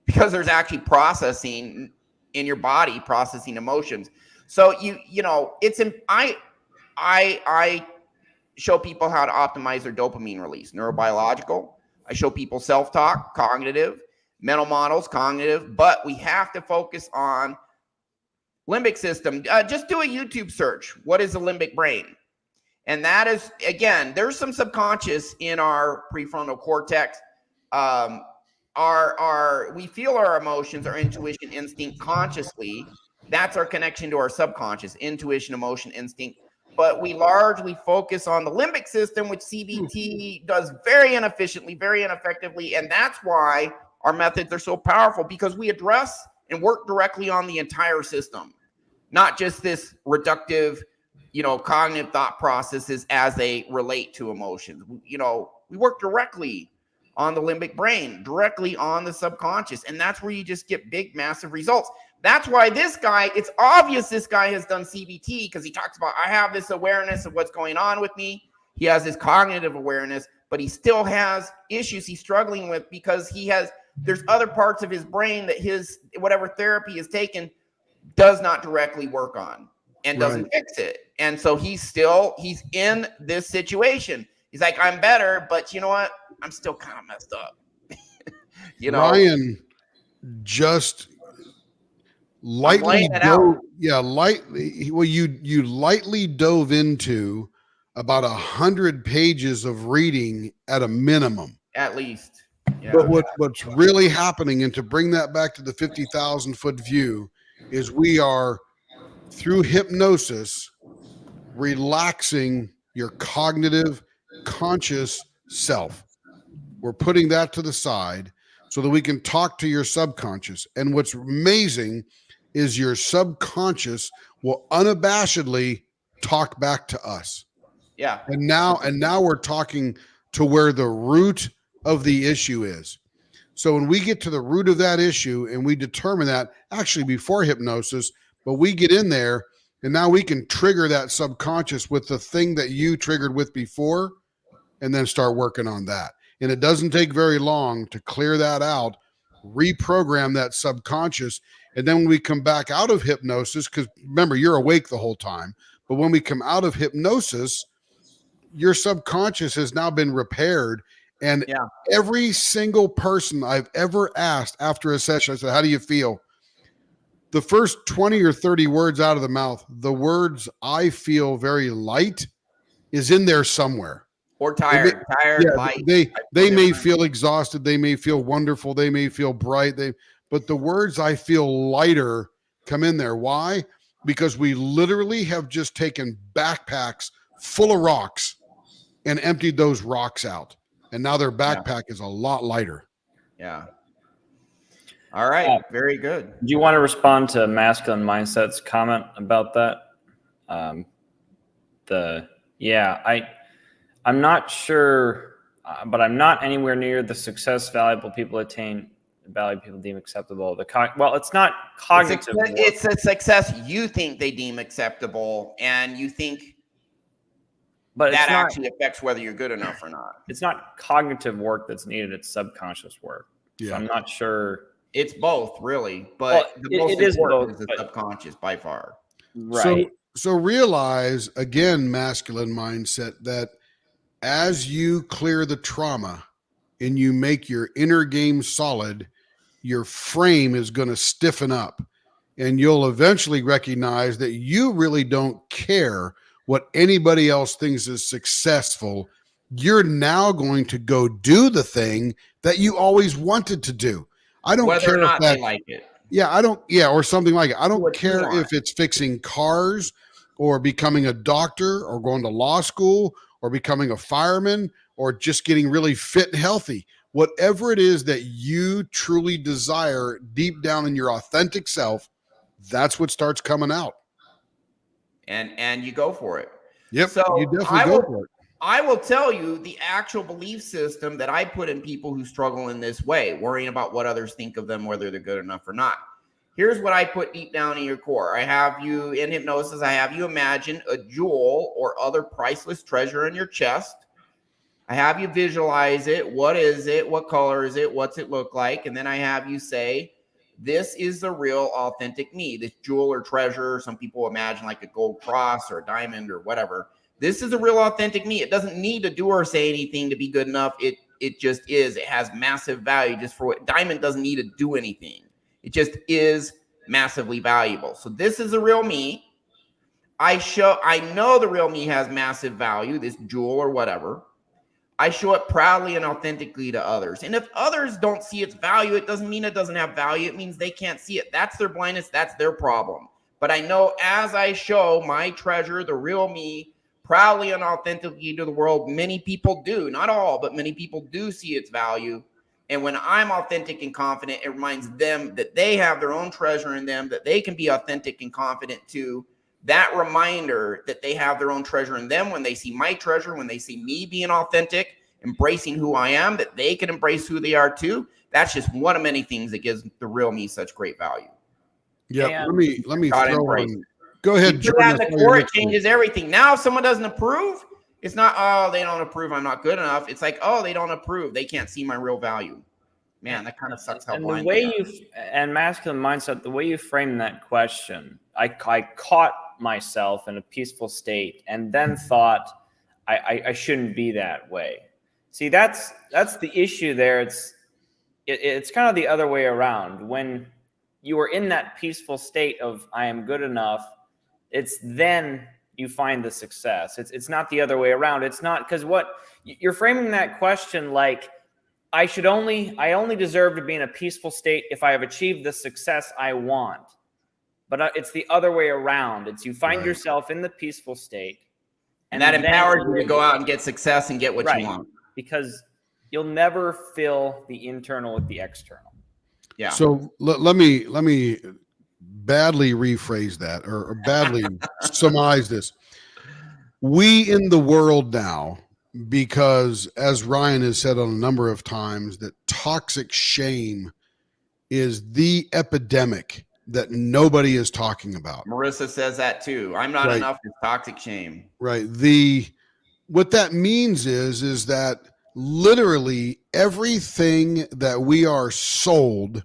Because there's actually processing in your body, processing emotions. So I show people how to optimize their dopamine release, neurobiological. I show people self-talk, cognitive, mental models, cognitive, but we have to focus on limbic system. Just do a YouTube search. What is the limbic brain? And that is, again, there's some subconscious in our prefrontal cortex. We feel our emotions, our intuition, instinct consciously. That's our connection to our subconscious, intuition, emotion, instinct. But we largely focus on the limbic system, which CBT does very inefficiently, very ineffectively. And that's why our methods are so powerful, because we address and work directly on the entire system, not just this reductive, cognitive thought processes as they relate to emotions. We work directly on the limbic brain, directly on the subconscious. And that's where you just get big, massive results. That's why it's obvious this guy has done CBT, because he talks about, I have this awareness of what's going on with me. He has this cognitive awareness, but he still has issues he's struggling with, because there's other parts of his brain that his whatever therapy is taken does not directly work on and doesn't fix it. And so he's in this situation. He's like, I'm better, but you know what? I'm still kind of messed up. Ryan just lightly you lightly dove into about 100 pages of reading at a minimum, at least. Yeah. But what's really happening, and to bring that back to the 50,000 foot view, is we are, through hypnosis, relaxing your cognitive conscious self. We're putting that to the side so that we can talk to your subconscious. And what's amazing is your subconscious will unabashedly talk back to us. Yeah. And now we're talking to where the root of the issue is. So when we get to the root of that issue and we determine that, actually before hypnosis, but we get in there and now we can trigger that subconscious with the thing that you triggered with before, and then start working on that. And it doesn't take very long to clear that out, reprogram that subconscious. And then when we come back out of hypnosis, because remember, you're awake the whole time, but when we come out of hypnosis, your subconscious has now been repaired. And every single person I've ever asked after a session, I said, how do you feel? The first 20 or 30 words out of the mouth, the words, I feel very light, is in there somewhere. Or tired, light. They may feel exhausted. They may feel wonderful. They may feel bright. But the words, I feel lighter, come in there. Why? Because we literally have just taken backpacks full of rocks and emptied those rocks out. And now their backpack is a lot lighter. Yeah. All right. Very good. Do you want to respond to Masculine Mindset's comment about that? I'm not sure, but I'm not anywhere near the success valuable people attain, value people deem acceptable. It's not cognitive. It's a success you think they deem acceptable, and you think but that actually affects whether you're good enough or not. It's not cognitive work that's needed. It's subconscious work. So I'm not sure. It's both, really, but the most important is the subconscious by far. Right. So realize, again, masculine mindset, that as you clear the trauma and you make your inner game solid, your frame is going to stiffen up, and you'll eventually recognize that you really don't care what anybody else thinks is successful. You're now going to go do the thing that you always wanted to do. I don't Whether care or not if that, they like it. Yeah, I don't. Yeah, or something like it. I don't What you care want. if it's fixing cars or becoming a doctor or going to law school or becoming a fireman or just getting really fit and healthy. Whatever it is that you truly desire deep down in your authentic self, that's what starts coming out. And you go for it. Yep, So you definitely go for it. I will tell you the actual belief system that I put in people who struggle in this way, worrying about what others think of them, whether they're good enough or not. Here's what I put deep down in your core. I have you in hypnosis. I have you imagine a jewel or other priceless treasure in your chest. I have you visualize it. What is it? What color is it? What's it look like? And then I have you say, this is the real authentic me, this jewel or treasure. Some people imagine like a gold cross or a diamond or whatever. This is a real authentic me. It doesn't need to do or say anything to be good enough. It just is. It has massive value just for what diamond doesn't need to do anything. It just is massively valuable. So this is a real me. I know the real me has massive value, this jewel or whatever. I show it proudly and authentically to others. And if others don't see its value, it doesn't mean it doesn't have value. It means they can't see it. That's their blindness. That's their problem. But I know as I show my treasure, the real me, proudly and authentically to the world, many people do, not all, but many people do see its value. And when I'm authentic and confident, it reminds them that they have their own treasure in them, that they can be authentic and confident too. That reminder that they have their own treasure in them when they see my treasure, when they see me being authentic, embracing who I am, that they can embrace who they are too. That's just one of many things that gives the real me such great value. Yeah, let me God throw embrace on. Go ahead, you put that in Jordan. the core, it changes everything. Now, if someone doesn't approve, it's not, oh, they don't approve, I'm not good enough. It's like, oh, they don't approve. They can't see my real value. Man, that kind of sucks how blind the way they are. and masculine mindset, the way you frame that question, I caught myself in a peaceful state and then thought I shouldn't be that way. See, that's the issue there. It's kind of the other way around. When you are in that peaceful state of I am good enough, it's then you find the success. It's not the other way around. It's not, because what you're framing that question like, I only deserve to be in a peaceful state if I have achieved the success I want. But it's the other way around. It's you find yourself in the peaceful state. And that empowers you to go out and get success and get what you want. Because you'll never fill the internal with the external. Yeah. So let me badly rephrase that or badly surmise this. We in the world now, because as Ryan has said on a number of times, that toxic shame is the epidemic that nobody is talking about. Marissa says that too. I'm not enough is toxic shame. Right. What that means is that literally everything that we are sold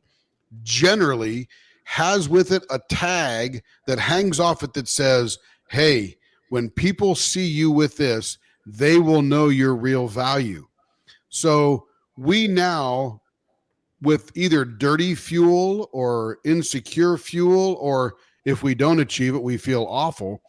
generally has with it a tag that hangs off it that says, hey, when people see you with this, they will know your real value. So we now, with either dirty fuel or insecure fuel, or if we don't achieve it, we feel awful,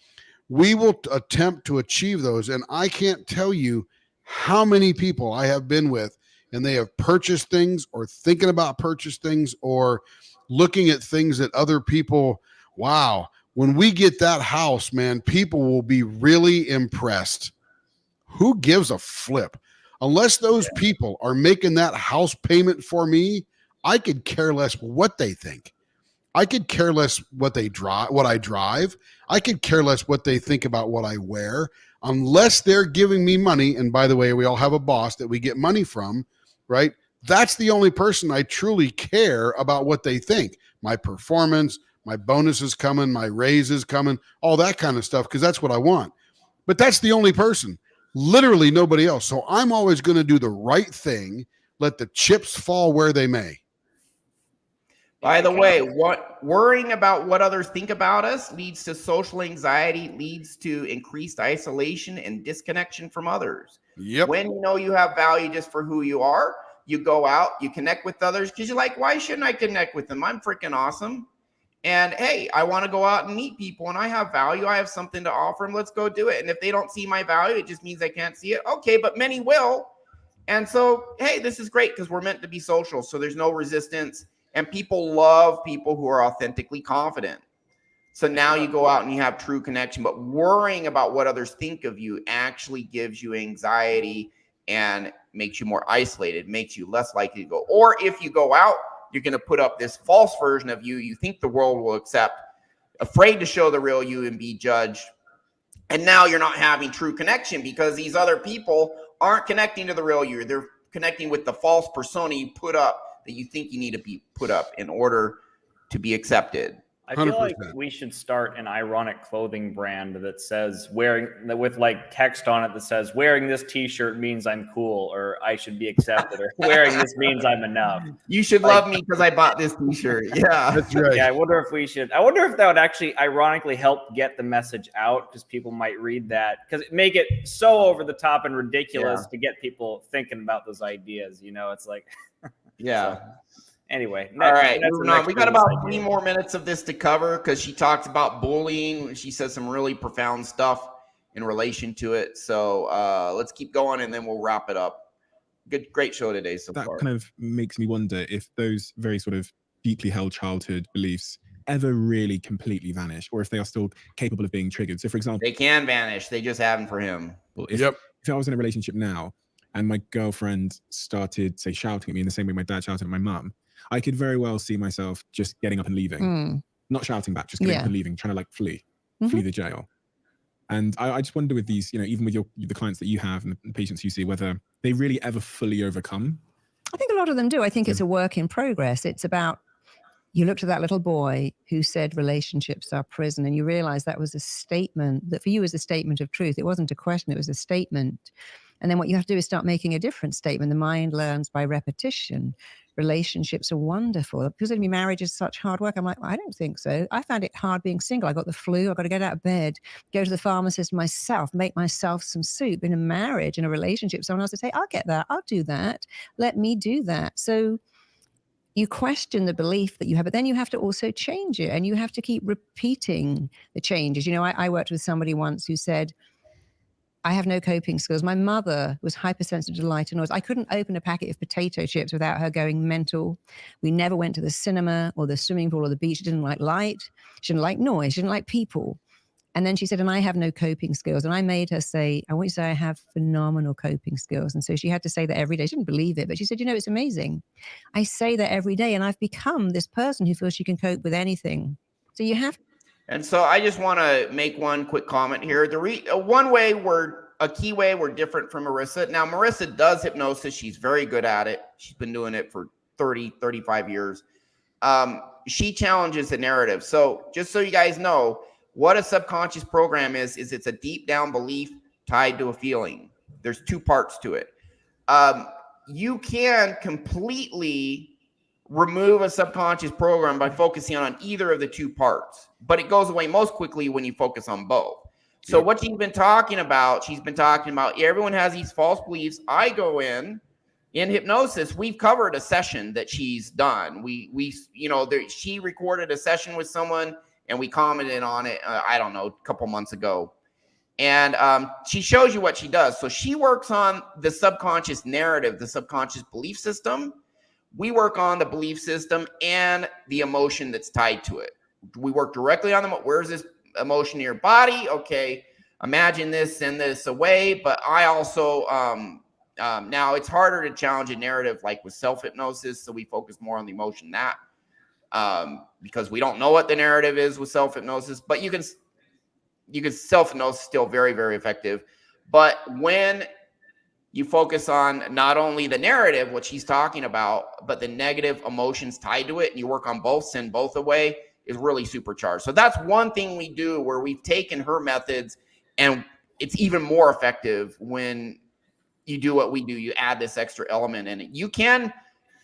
we will attempt to achieve those. And I can't tell you how many people I have been with, and they have purchased things or thinking about purchase things or looking at things that other people, wow, when we get that house, man, people will be really impressed. Who gives a flip? Unless those people are making that house payment for me, I could care less what they think. I could care less what I drive. I could care less what they think about what I wear, unless they're giving me money. And by the way, we all have a boss that we get money from, right? That's the only person I truly care about what they think. My performance, my bonuses coming, my raises coming, all that kind of stuff, because that's what I want. But that's the only person. Literally nobody else. So I'm always going to do the right thing. let the chips fall where they may. By the way, worrying about what others think about us leads to social anxiety, leads to increased isolation and disconnection from others. Yep. When you know you have value just for who you are, you go out, you connect with others because you're like, why shouldn't I connect with them? I'm freaking awesome. And hey, I want to go out and meet people and I have value. I have something to offer them. Let's go do it. And if they don't see my value, it just means I can't see it. Okay, but many will. And so, hey, this is great because we're meant to be social. So there's no resistance. And people love people who are authentically confident. So now you go out and you have true connection. But worrying about what others think of you actually gives you anxiety and makes you more isolated, makes you less likely to go. Or if you go out, you're going to put up this false version of you you think the world will accept, afraid to show the real you and be judged. And now you're not having true connection because these other people aren't connecting to the real you. They're connecting with the false persona you put up that you think you need to be put up in order to be accepted. I feel like 100%. we should start an ironic clothing brand that says with like text on it that says wearing this t-shirt means I'm cool or I should be accepted or wearing this means I'm enough. You should love me because I bought this t-shirt. Yeah. That's right. Yeah, I wonder if that would actually ironically help get the message out because people might read that because it make it so over the top and ridiculous to get people thinking about those ideas. You know, it's like, yeah. So, anyway, all right, moving on. We got about 3 more minutes of this to cover because she talks about bullying. She says some really profound stuff in relation to it. So let's keep going and then we'll wrap it up. Great show today so far. That kind of makes me wonder if those very sort of deeply held childhood beliefs ever really completely vanish or if they are still capable of being triggered. So for example, they can vanish. They just haven't for him. If I was in a relationship now and my girlfriend started, say, shouting at me in the same way my dad shouted at my mum, I could very well see myself just getting up and leaving, not shouting back, just getting up and leaving, trying to like flee the jail. And I just wonder with these, you know, even with the clients that you have and the patients you see, whether they really ever fully overcome. I think a lot of them do. I think it's a work in progress. It's about, you looked at that little boy who said relationships are prison, and you realize that was a statement that for you was a statement of truth. It wasn't a question, it was a statement. And then what you have to do is start making a different statement. The mind learns by repetition. Relationships are wonderful. People say to me, marriage is such hard work. I'm like, I don't think so. I found it hard being single. I got the flu. I got to get out of bed, go to the pharmacist myself, make myself some soup. In a marriage, in a relationship, someone else would say, I'll get that. I'll do that. Let me do that. So you question the belief that you have, but then you have to also change it and you have to keep repeating the changes. You know, I worked with somebody once who said, I have no coping skills. My mother was hypersensitive to light and noise. I couldn't open a packet of potato chips without her going mental. We never went to the cinema or the swimming pool or the beach. She didn't like light. She didn't like noise. She didn't like people. And then she said, and I have no coping skills. And I made her say, I want you to say I have phenomenal coping skills. And so she had to say that every day. She didn't believe it, but she said, you know, it's amazing. I say that every day and I've become this person who feels she can cope with anything. So you have. And so I just want to make one quick comment here. A key way we're different from Marissa. Now, Marissa does hypnosis. She's very good at it. She's been doing it for 30, 35 years. She challenges the narrative. So just so you guys know, what a subconscious program is it's a deep down belief tied to a feeling. There's 2 parts to it. You can completely remove a subconscious program by focusing on either of the 2 parts, but it goes away most quickly when you focus on both. So what she's been talking about everyone has these false beliefs. I go in hypnosis. We've covered a session that she's done. She recorded a session with someone and we commented on it. I don't know, a couple months ago. And she shows you what she does. So she works on the subconscious narrative, the subconscious belief system. We work on the belief system and the emotion that's tied to it. We work directly on them. Where's this emotion in your body? Okay, imagine this, send this away. But I also now it's harder to challenge a narrative like with self-hypnosis, so we focus more on the emotion because we don't know what the narrative is with self-hypnosis. But you can self-hypnosis is still very, very effective. But when you focus on not only the narrative, what she's talking about, but the negative emotions tied to it, and you work on both, send both away, is really supercharged. So that's one thing we do where we've taken her methods and it's even more effective when you do what we do. You add this extra element in it. You can,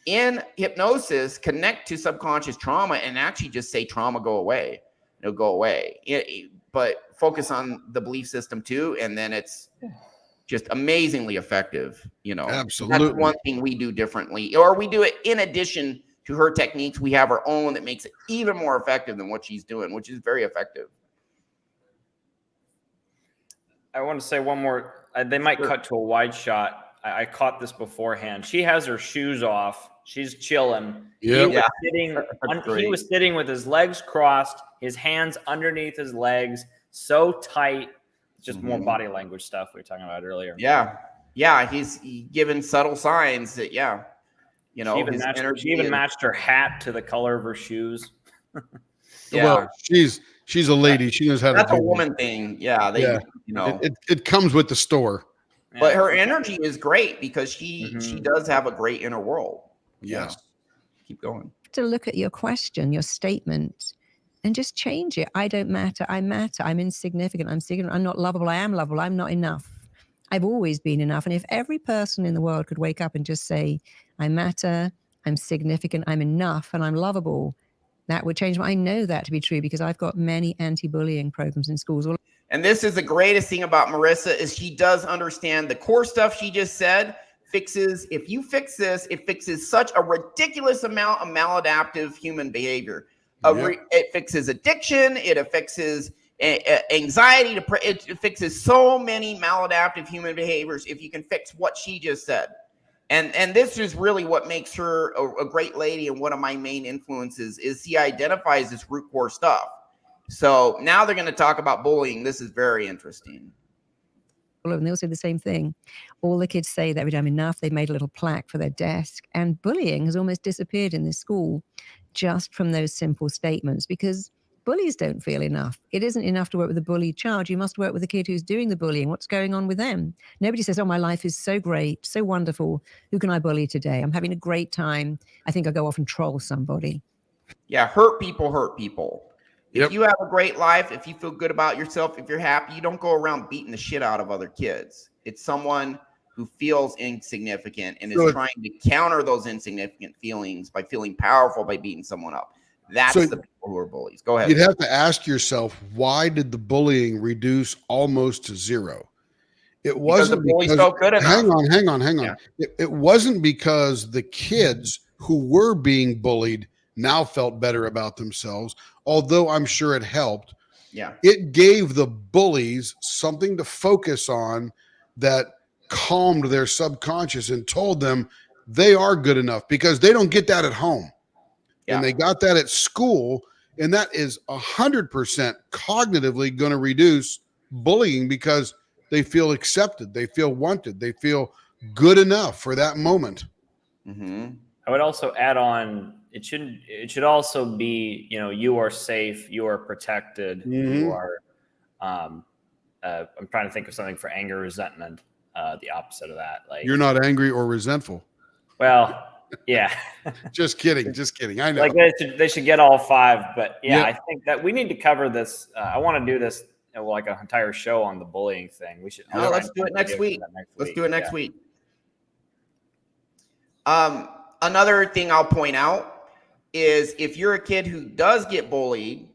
in hypnosis, connect to subconscious trauma and actually just say trauma go away. It'll go away. But focus on the belief system too, and then it's just amazingly effective. Absolutely. That's one thing we do differently, or we do it in addition to her techniques. We have our own that makes it even more effective than what she's doing, which is very effective. I want to say one more. They might cut to a wide shot. I caught this beforehand. She has her shoes off. She's chilling. Yep. He was sitting with his legs crossed, his hands underneath his legs, so tight. It's just more body language stuff we were talking about earlier. Yeah. He's given subtle signs that, she even matched her hat to the color of her shoes. Well, she's a lady. She knows how to do that's a woman thing. Yeah. It comes with the store. But her energy is great because she does have a great inner world. Yes. Keep going. To look at your question, your statement, and just change it. I don't matter. I matter. I'm insignificant. I'm significant. I'm not lovable. I am lovable. I'm not enough. I've always been enough. And if every person in the world could wake up and just say, I matter, I'm significant, I'm enough, and I'm lovable, that would change. I know that to be true because I've got many anti-bullying programs in schools. And this is the greatest thing about Marissa is she does understand the core stuff she just said. If you fix this, it fixes such a ridiculous amount of maladaptive human behavior. It fixes addiction. It fixes anxiety. It fixes so many maladaptive human behaviors if you can fix what she just said. And this is really what makes her a great lady. And one of my main influences is she identifies this root core stuff. So now they're going to talk about bullying. This is very interesting. And they all say the same thing. All the kids say that every time enough, they made a little plaque for their desk. And bullying has almost disappeared in this school just from those simple statements because bullies don't feel enough. It isn't enough to work with a bullied child. You must work with the kid who's doing the bullying. What's going on with them? Nobody says, oh, my life is so great, so wonderful. Who can I bully today? I'm having a great time. I think I'll go off and troll somebody. Yeah, hurt people. If you have a great life, if you feel good about yourself, if you're happy, you don't go around beating the shit out of other kids. It's someone who feels insignificant and is trying to counter those insignificant feelings by feeling powerful by beating someone up. That's the people who are bullies. Go ahead. You'd have to ask yourself, why did the bullying reduce almost to zero? It wasn't because the bullies felt good enough. Hang on. Yeah. It wasn't because the kids who were being bullied now felt better about themselves, although I'm sure it helped. Yeah. It gave the bullies something to focus on that calmed their subconscious and told them they are good enough because they don't get that at home. Yeah. And they got that at school. And that is 100% cognitively going to reduce bullying because they feel accepted. They feel wanted. They feel good enough for that moment. Mm-hmm. I would also add on, it should also be, you are safe, you are protected, you are, I'm trying to think of something for anger, resentment, the opposite of that. Like you're not angry or resentful. Well, yeah. Just kidding. I know. Like they should get all five, but I think that we need to cover this. I want to do this like an entire show on the bullying thing. We should. Let's do it next week. Let's do it next week. Another thing I'll point out is if you're a kid who does get bullied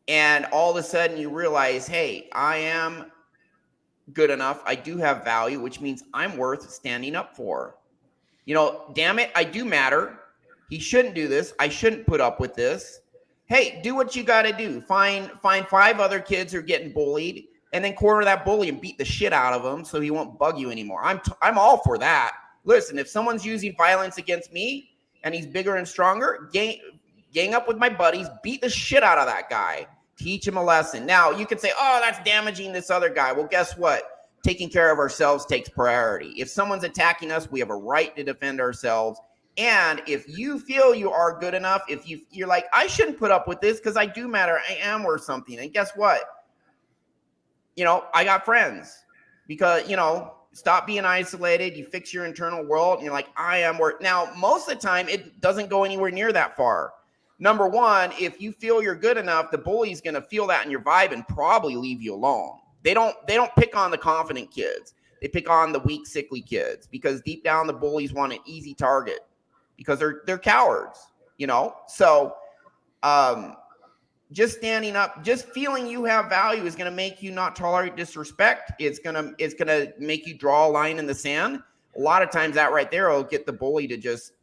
and all of a sudden you realize, hey, I am good enough. I do have value, which means I'm worth standing up for. Damn it, I do matter. He shouldn't do this. I shouldn't put up with this. Hey, do what you got to do. Find 5 other kids who are getting bullied and then corner that bully and beat the shit out of him so he won't bug you anymore. I'm all for that. Listen, if someone's using violence against me and he's bigger and stronger, gang up with my buddies, beat the shit out of that guy, teach him a lesson. Now, you could say, oh, that's damaging this other guy. Well, guess what? Taking care of ourselves takes priority. If someone's attacking us, we have a right to defend ourselves. And if you feel you are good enough, if you're like, I shouldn't put up with this because I do matter, I am worth something. And guess what? I got friends because, stop being isolated. You fix your internal world and you're like, I am worth. Now, most of the time, it doesn't go anywhere near that far. Number one, if you feel you're good enough, the bully's going to feel that in your vibe and probably leave you alone. They don't pick on the confident kids. They pick on the weak, sickly kids because deep down the bullies want an easy target because they're cowards, you know? So just standing up, just feeling you have value is going to make you not tolerate disrespect. It's going to make you draw a line in the sand. A lot of times that right there will get the bully to just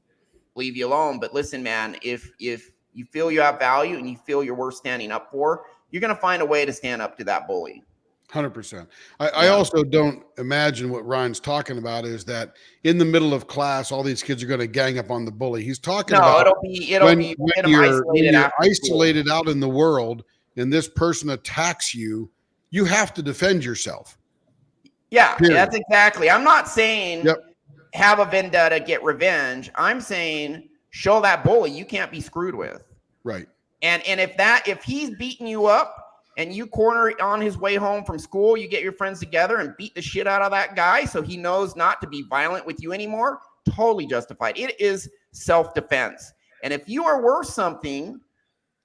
leave you alone. But listen, man, if you feel you have value and you feel you're worth standing up for, you're going to find a way to stand up to that bully. 100%. I also don't imagine what Ryan's talking about is that in the middle of class, all these kids are going to gang up on the bully. He's talking about it'll be when you're isolated out in the world and this person attacks you, you have to defend yourself. Yeah, that's exactly. I'm not saying have a vendetta, get revenge. I'm saying show that bully you can't be screwed with. Right. And if he's beating you up, and you corner on his way home from school, you get your friends together and beat the shit out of that guy so he knows not to be violent with you anymore, totally justified. It is self-defense. And if you are worth something,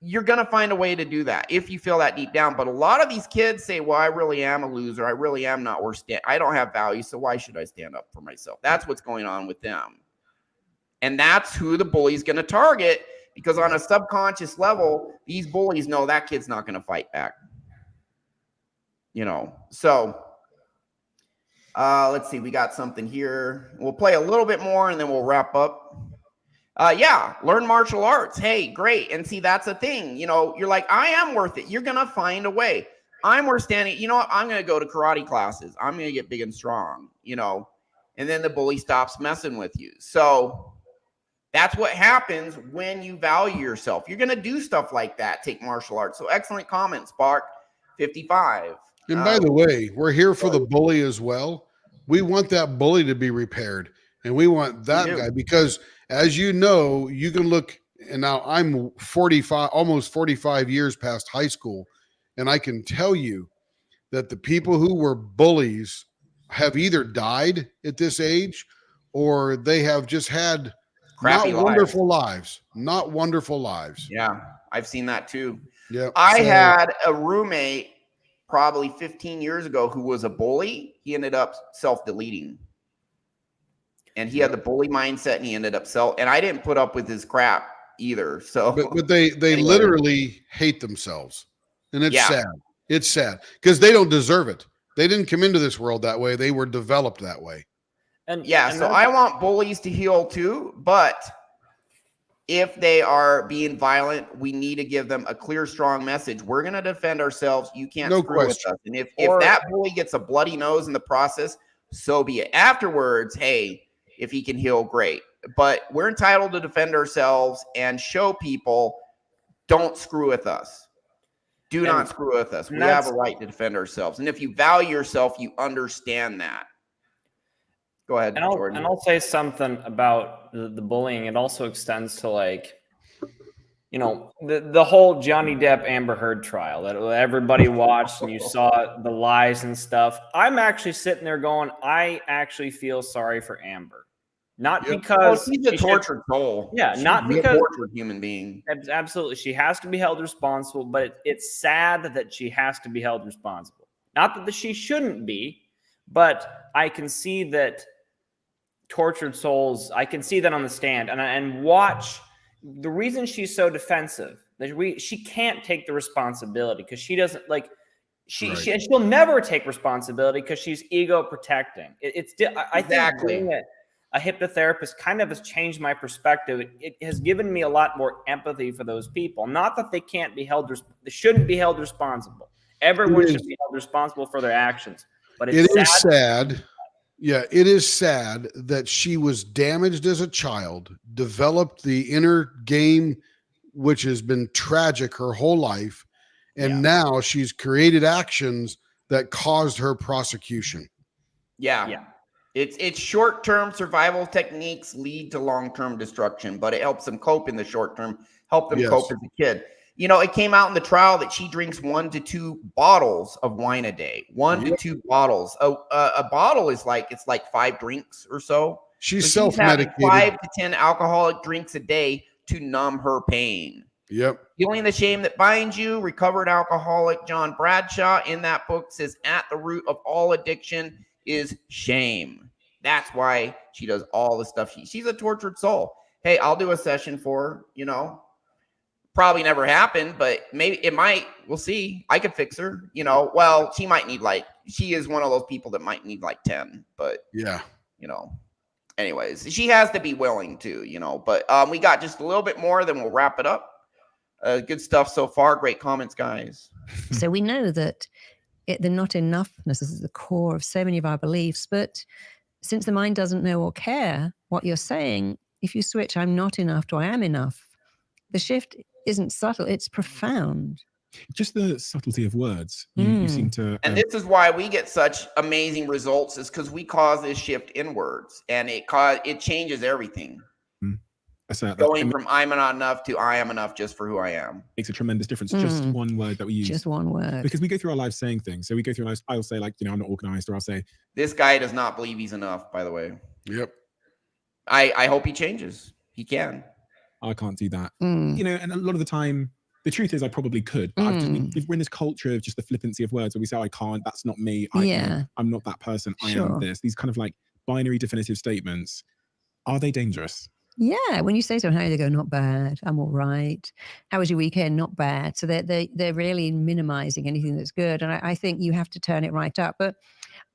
you're going to find a way to do that if you feel that deep down. But a lot of these kids say, well, I really am a loser. I really am not worth standing. I don't have value, so why should I stand up for myself? That's what's going on with them. And that's who the bully's going to target. Because on a subconscious level, these bullies know that kid's not going to fight back. You know, so let's see. We got something here. We'll play a little bit more and then we'll wrap up. Learn martial arts. Hey, great. And see, that's a thing. You know, you're like, I am worth it. You're going to find a way. I'm worth standing. You know what? I'm going to go to karate classes. I'm going to get big and strong, you know, and then the bully stops messing with you. So that's what happens when you value yourself. You're going to do stuff like that, take martial arts. So excellent comment, Spark 55. And by the way, we're here for the bully as well. We want that bully to be repaired. And we want that guy because, as you know, you can look, and now I'm 45, almost 45 years past high school. And I can tell you that the people who were bullies have either died at this age or they have just had crappy wonderful lives. Not wonderful lives. Yeah, I've seen that too. Yeah, I had a roommate probably 15 years ago who was a bully. He ended up self-deleting. And he had the bully mindset and he ended up and I didn't put up with his crap either. So but they literally hate themselves. And it's sad. It's sad because they don't deserve it. They didn't come into this world that way. They were developed that way. And so I want bullies to heal too, but if they are being violent, we need to give them a clear, strong message. We're going to defend ourselves. You can't screw with us. And if that bully gets a bloody nose in the process, so be it. Afterwards, hey, if he can heal, great. But we're entitled to defend ourselves and show people, don't screw with us. Do not screw with us. We have a right to defend ourselves. And if you value yourself, you understand that. Go ahead, Jordan. And I'll say something about the bullying. It also extends to, like, you know, the whole Johnny Depp Amber Heard trial that everybody watched and you saw the lies and stuff. I'm actually sitting there going, I actually feel sorry for Amber. Not because she's a tortured soul. Yeah, she's not because a tortured human being. Absolutely. She has to be held responsible, but it's sad that she has to be held responsible. Not that she shouldn't be, but I can see that tortured souls, I can see that on the stand and watch the reason she's so defensive. She can't take the responsibility because she doesn't like she'll never take responsibility because she's ego protecting. I think being a hypnotherapist kind of has changed my perspective. It has given me a lot more empathy for those people. Not that they can't be held, they shouldn't be held responsible. Everyone should be held responsible for their actions. But it is sad. Yeah, it is sad that she was damaged as a child, developed the inner game, which has been tragic her whole life, and now she's created actions that caused her prosecution. Yeah. It's short-term survival techniques lead to long-term destruction, but it helps them cope in the short term, help them cope as a kid. You know, it came out in the trial that she drinks 1 to 2 bottles of wine a day. 1 to 2 bottles. A bottle is like 5 drinks or so. She's self-medicated. 5 to 10 alcoholic drinks a day to numb her pain. Yep. Healing the Shame That Binds You, recovered alcoholic John Bradshaw in that book says at the root of all addiction is shame. That's why she does all the stuff. She's a tortured soul. Hey, I'll do a session for her, you know. Probably never happened, but maybe it might. We'll see. I could fix her, you know. Well, she might need she is one of those people that might need 10, but yeah. You know, anyways, she has to be willing to, you know, but we got just a little bit more, then we'll wrap it up. Good stuff so far. Great comments, guys. So we know that the not enoughness is the core of so many of our beliefs, but since the mind doesn't know or care what you're saying, if you switch I'm not enough to I am enough, the shift isn't subtle, it's profound. Just the subtlety of words. You seem to, and this is why we get such amazing results, is because we cause this shift inwards, and it changes everything. Going from I'm not enough to I am enough just for who I am makes a tremendous difference. Just one word that we use. Just one word. Because we go through our lives saying things. So we go through our lives, I'll say I'm not organized, or I'll say, this guy does not believe he's enough, by the way. Yep. I hope he changes. He can. I can't do that. And a lot of the time, the truth is I probably could, but we're in this culture of just the flippancy of words where we say, I can't, that's not me. I'm not that person. I am this. These kind of binary definitive statements. Are they dangerous? Yeah, when you say something, how they go, not bad, I'm all right. How was your weekend? Not bad. So they're really minimizing anything that's good. And I think you have to turn it right up. But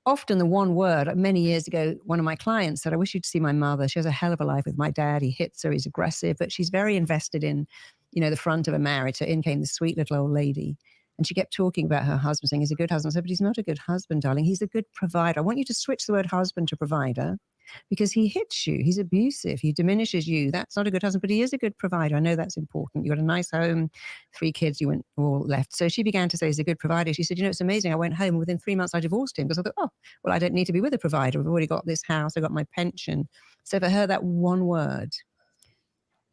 often the one word, many years ago, one of my clients said, I wish you'd see my mother. She has a hell of a life with my dad. He hits her, he's aggressive, but she's very invested in, the front of a marriage. So in came this sweet little old lady. And she kept talking about her husband, saying he's a good husband. I said, but he's not a good husband, darling. He's a good provider. I want you to switch the word husband to provider, because he hits you. He's abusive. He diminishes you. That's not a good husband, but he is a good provider. I know that's important. You got a nice home, 3 kids, you went all left. So she began to say he's a good provider. She said, it's amazing. I went home. Within 3 months, I divorced him because I thought, I don't need to be with a provider. I've already got this house. I got my pension. So for her, that one word,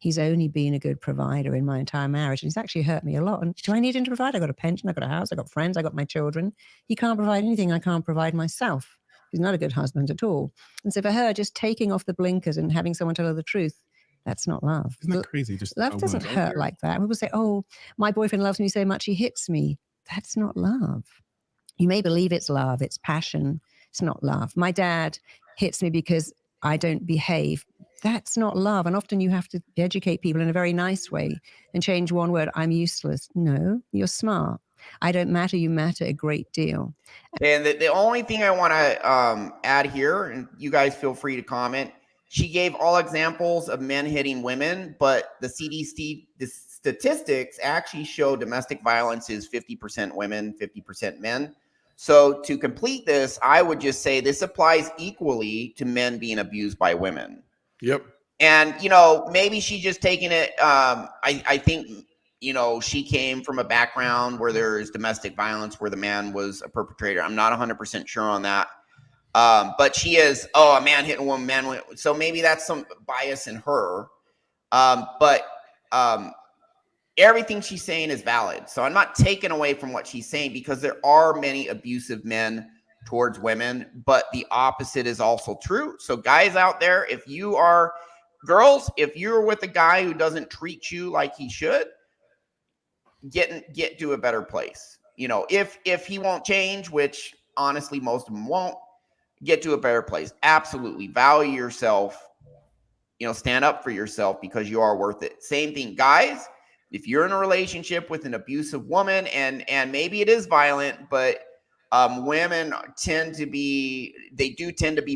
he's only been a good provider in my entire marriage. And he's actually hurt me a lot. And do I need him to provide? I got a pension. I got a house. I got friends. I got my children. He can't provide anything I can't provide myself. He's not a good husband at all. And so for her, just taking off the blinkers and having someone tell her the truth, that's not love. Isn't that crazy? Just love doesn't hurt like that. People say, my boyfriend loves me so much, he hits me. That's not love. You may believe it's love, it's passion. It's not love. My dad hits me because I don't behave. That's not love. And often you have to educate people in a very nice way and change one word. I'm useless. No, you're smart. I don't matter. You matter a great deal. And the only thing I want to add here, and you guys feel free to comment, she gave all examples of men hitting women, but the CDC statistics actually show domestic violence is 50% women, 50% men. So to complete this, I would just say this applies equally to men being abused by women. Yep. And, maybe she's just taking it. I think, she came from a background where there's domestic violence, where the man was a perpetrator. I'm not 100% sure on that. But she is, a man hitting a woman, so maybe that's some bias in her. But everything she's saying is valid. So I'm not taking away from what she's saying, because there are many abusive men towards women, but the opposite is also true. So guys out there, if you're with a guy who doesn't treat you like he should, get to a better place. If he won't change, which honestly most of them won't, get to a better place. Absolutely value yourself. Stand up for yourself, because you are worth it. Same thing, guys. If you're in a relationship with an abusive woman, and maybe it is violent, but women tend to be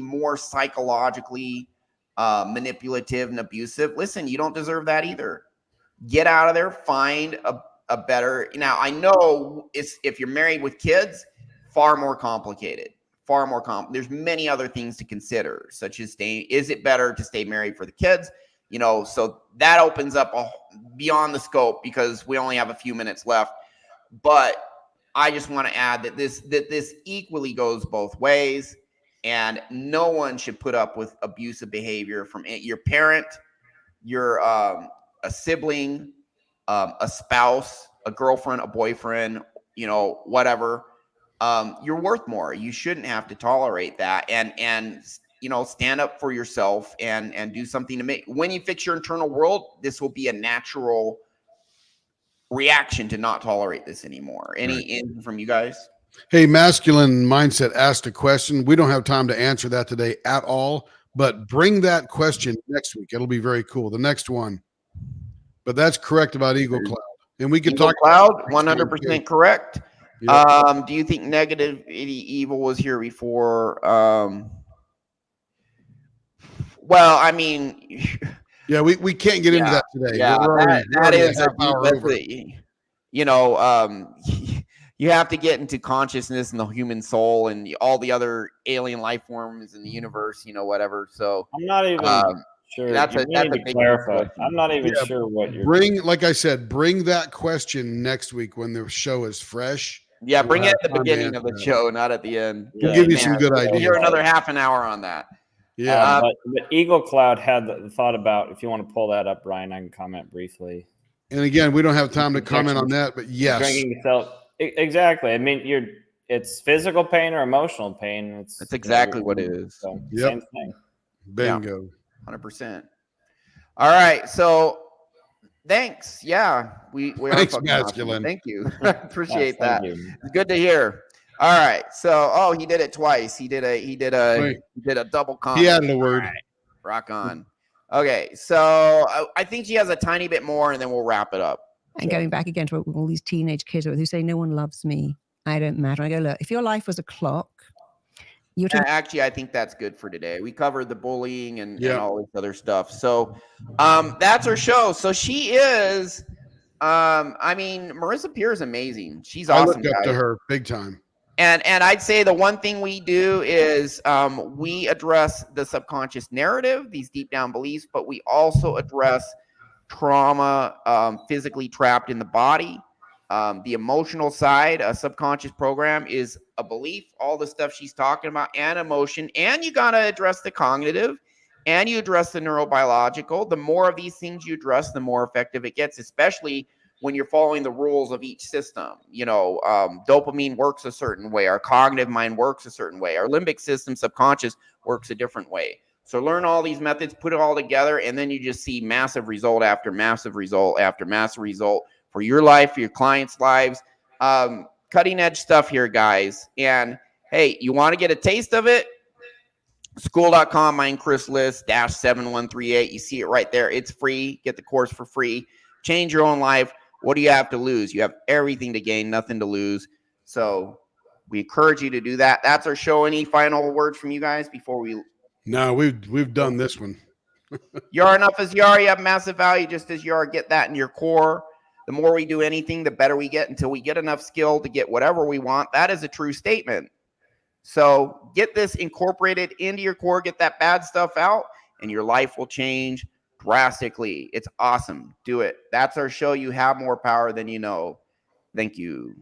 more psychologically manipulative and abusive. Listen, you don't deserve that either. Get out of there. Find a better. Now, I know if you're married with kids, far more complicated. There's many other things to consider, such as is it better to stay married for the kids? So that opens up beyond the scope, because we only have a few minutes left. But I just want to add that this equally goes both ways, and no one should put up with abusive behavior from your parent, your a sibling, a spouse, a girlfriend, a boyfriend, whatever. You're worth more. You shouldn't have to tolerate that, and stand up for yourself and do something to make. When you fix your internal world, this will be a natural reaction to not tolerate this anymore. Anything from you guys? Hey, Masculine Mindset asked a question. We don't have time to answer that today at all, but bring that question next week. It'll be very cool. The next one. But that's correct about Eagle Cloud. And we can Eagle talk Cloud, about next time, 100% too. correct. Yep. Do you think negative evil was here before? Well, I mean, Yeah, we can't get into that today. yeah, We're already a is a half deep, hour over. you know, you have to get into consciousness and the human soul and all the other alien life forms in the universe, whatever. So I'm not even sure. that's a big clarify. I'm not even sure what you're like I said, bring that question next week when the show is fresh. Yeah, and bring we'll it have at the time to beginning of answer the that. show, not at the end. We'll give you some good We'll hear ideas. another half an hour on that. Yeah. But Eagle Cloud had the thought about, if you want to pull that up, Brian, I can comment briefly. And again, we don't have time to comment on that, but yes. Drinking yourself. Exactly. I mean, it's physical pain or emotional pain. That's exactly what it is. So, Yep. Same thing. Bingo. 100%. All right. So thanks. Yeah. We are Thanks, fucking Masculine. awesome. Thank you. Appreciate that. Thank you. It's good to hear. All right. So he did it twice. He did a double comment. He added a word. All right. Rock on. Okay. So I think she has a tiny bit more and then we'll wrap it up. And going back again to all these teenage kids who say, no one loves me, I don't matter. I go, look, if your life was a clock, Actually, I think that's good for today. We covered the bullying and all this other stuff. So that's her show. So she is, I mean, Marissa Peer is amazing. She's awesome. I look up to her big time. And I'd say the one thing we do is we address the subconscious narrative, these deep down beliefs, but we also address trauma physically trapped in the body. The emotional side, a subconscious program, is a belief, all the stuff she's talking about, and emotion. And you got to address the cognitive and you address the neurobiological. The more of these things you address, the more effective it gets, especially when you're following the rules of each system. Dopamine works a certain way. Our cognitive mind works a certain way. Our limbic system, subconscious, works a different way. So learn all these methods, put it all together, and then you just see massive result after massive result after massive result for your life, for your clients' lives. Cutting edge stuff here, guys. And hey, you want to get a taste of it? School.com, mine Chris List, -7138. You see it right there. It's free. Get the course for free. Change your own life. What do you have to lose? You have everything to gain, nothing to lose. So we encourage you to do that. That's our show. Any final words from you guys before we? No, we've done this one. You are enough as you are. You have massive value just as you are. Get that in your core. The more we do anything, the better we get until we get enough skill to get whatever we want. That is a true statement. So get this incorporated into your core. Get that bad stuff out, and your life will change drastically. It's awesome. Do it. That's our show. You have more power than you know. Thank you.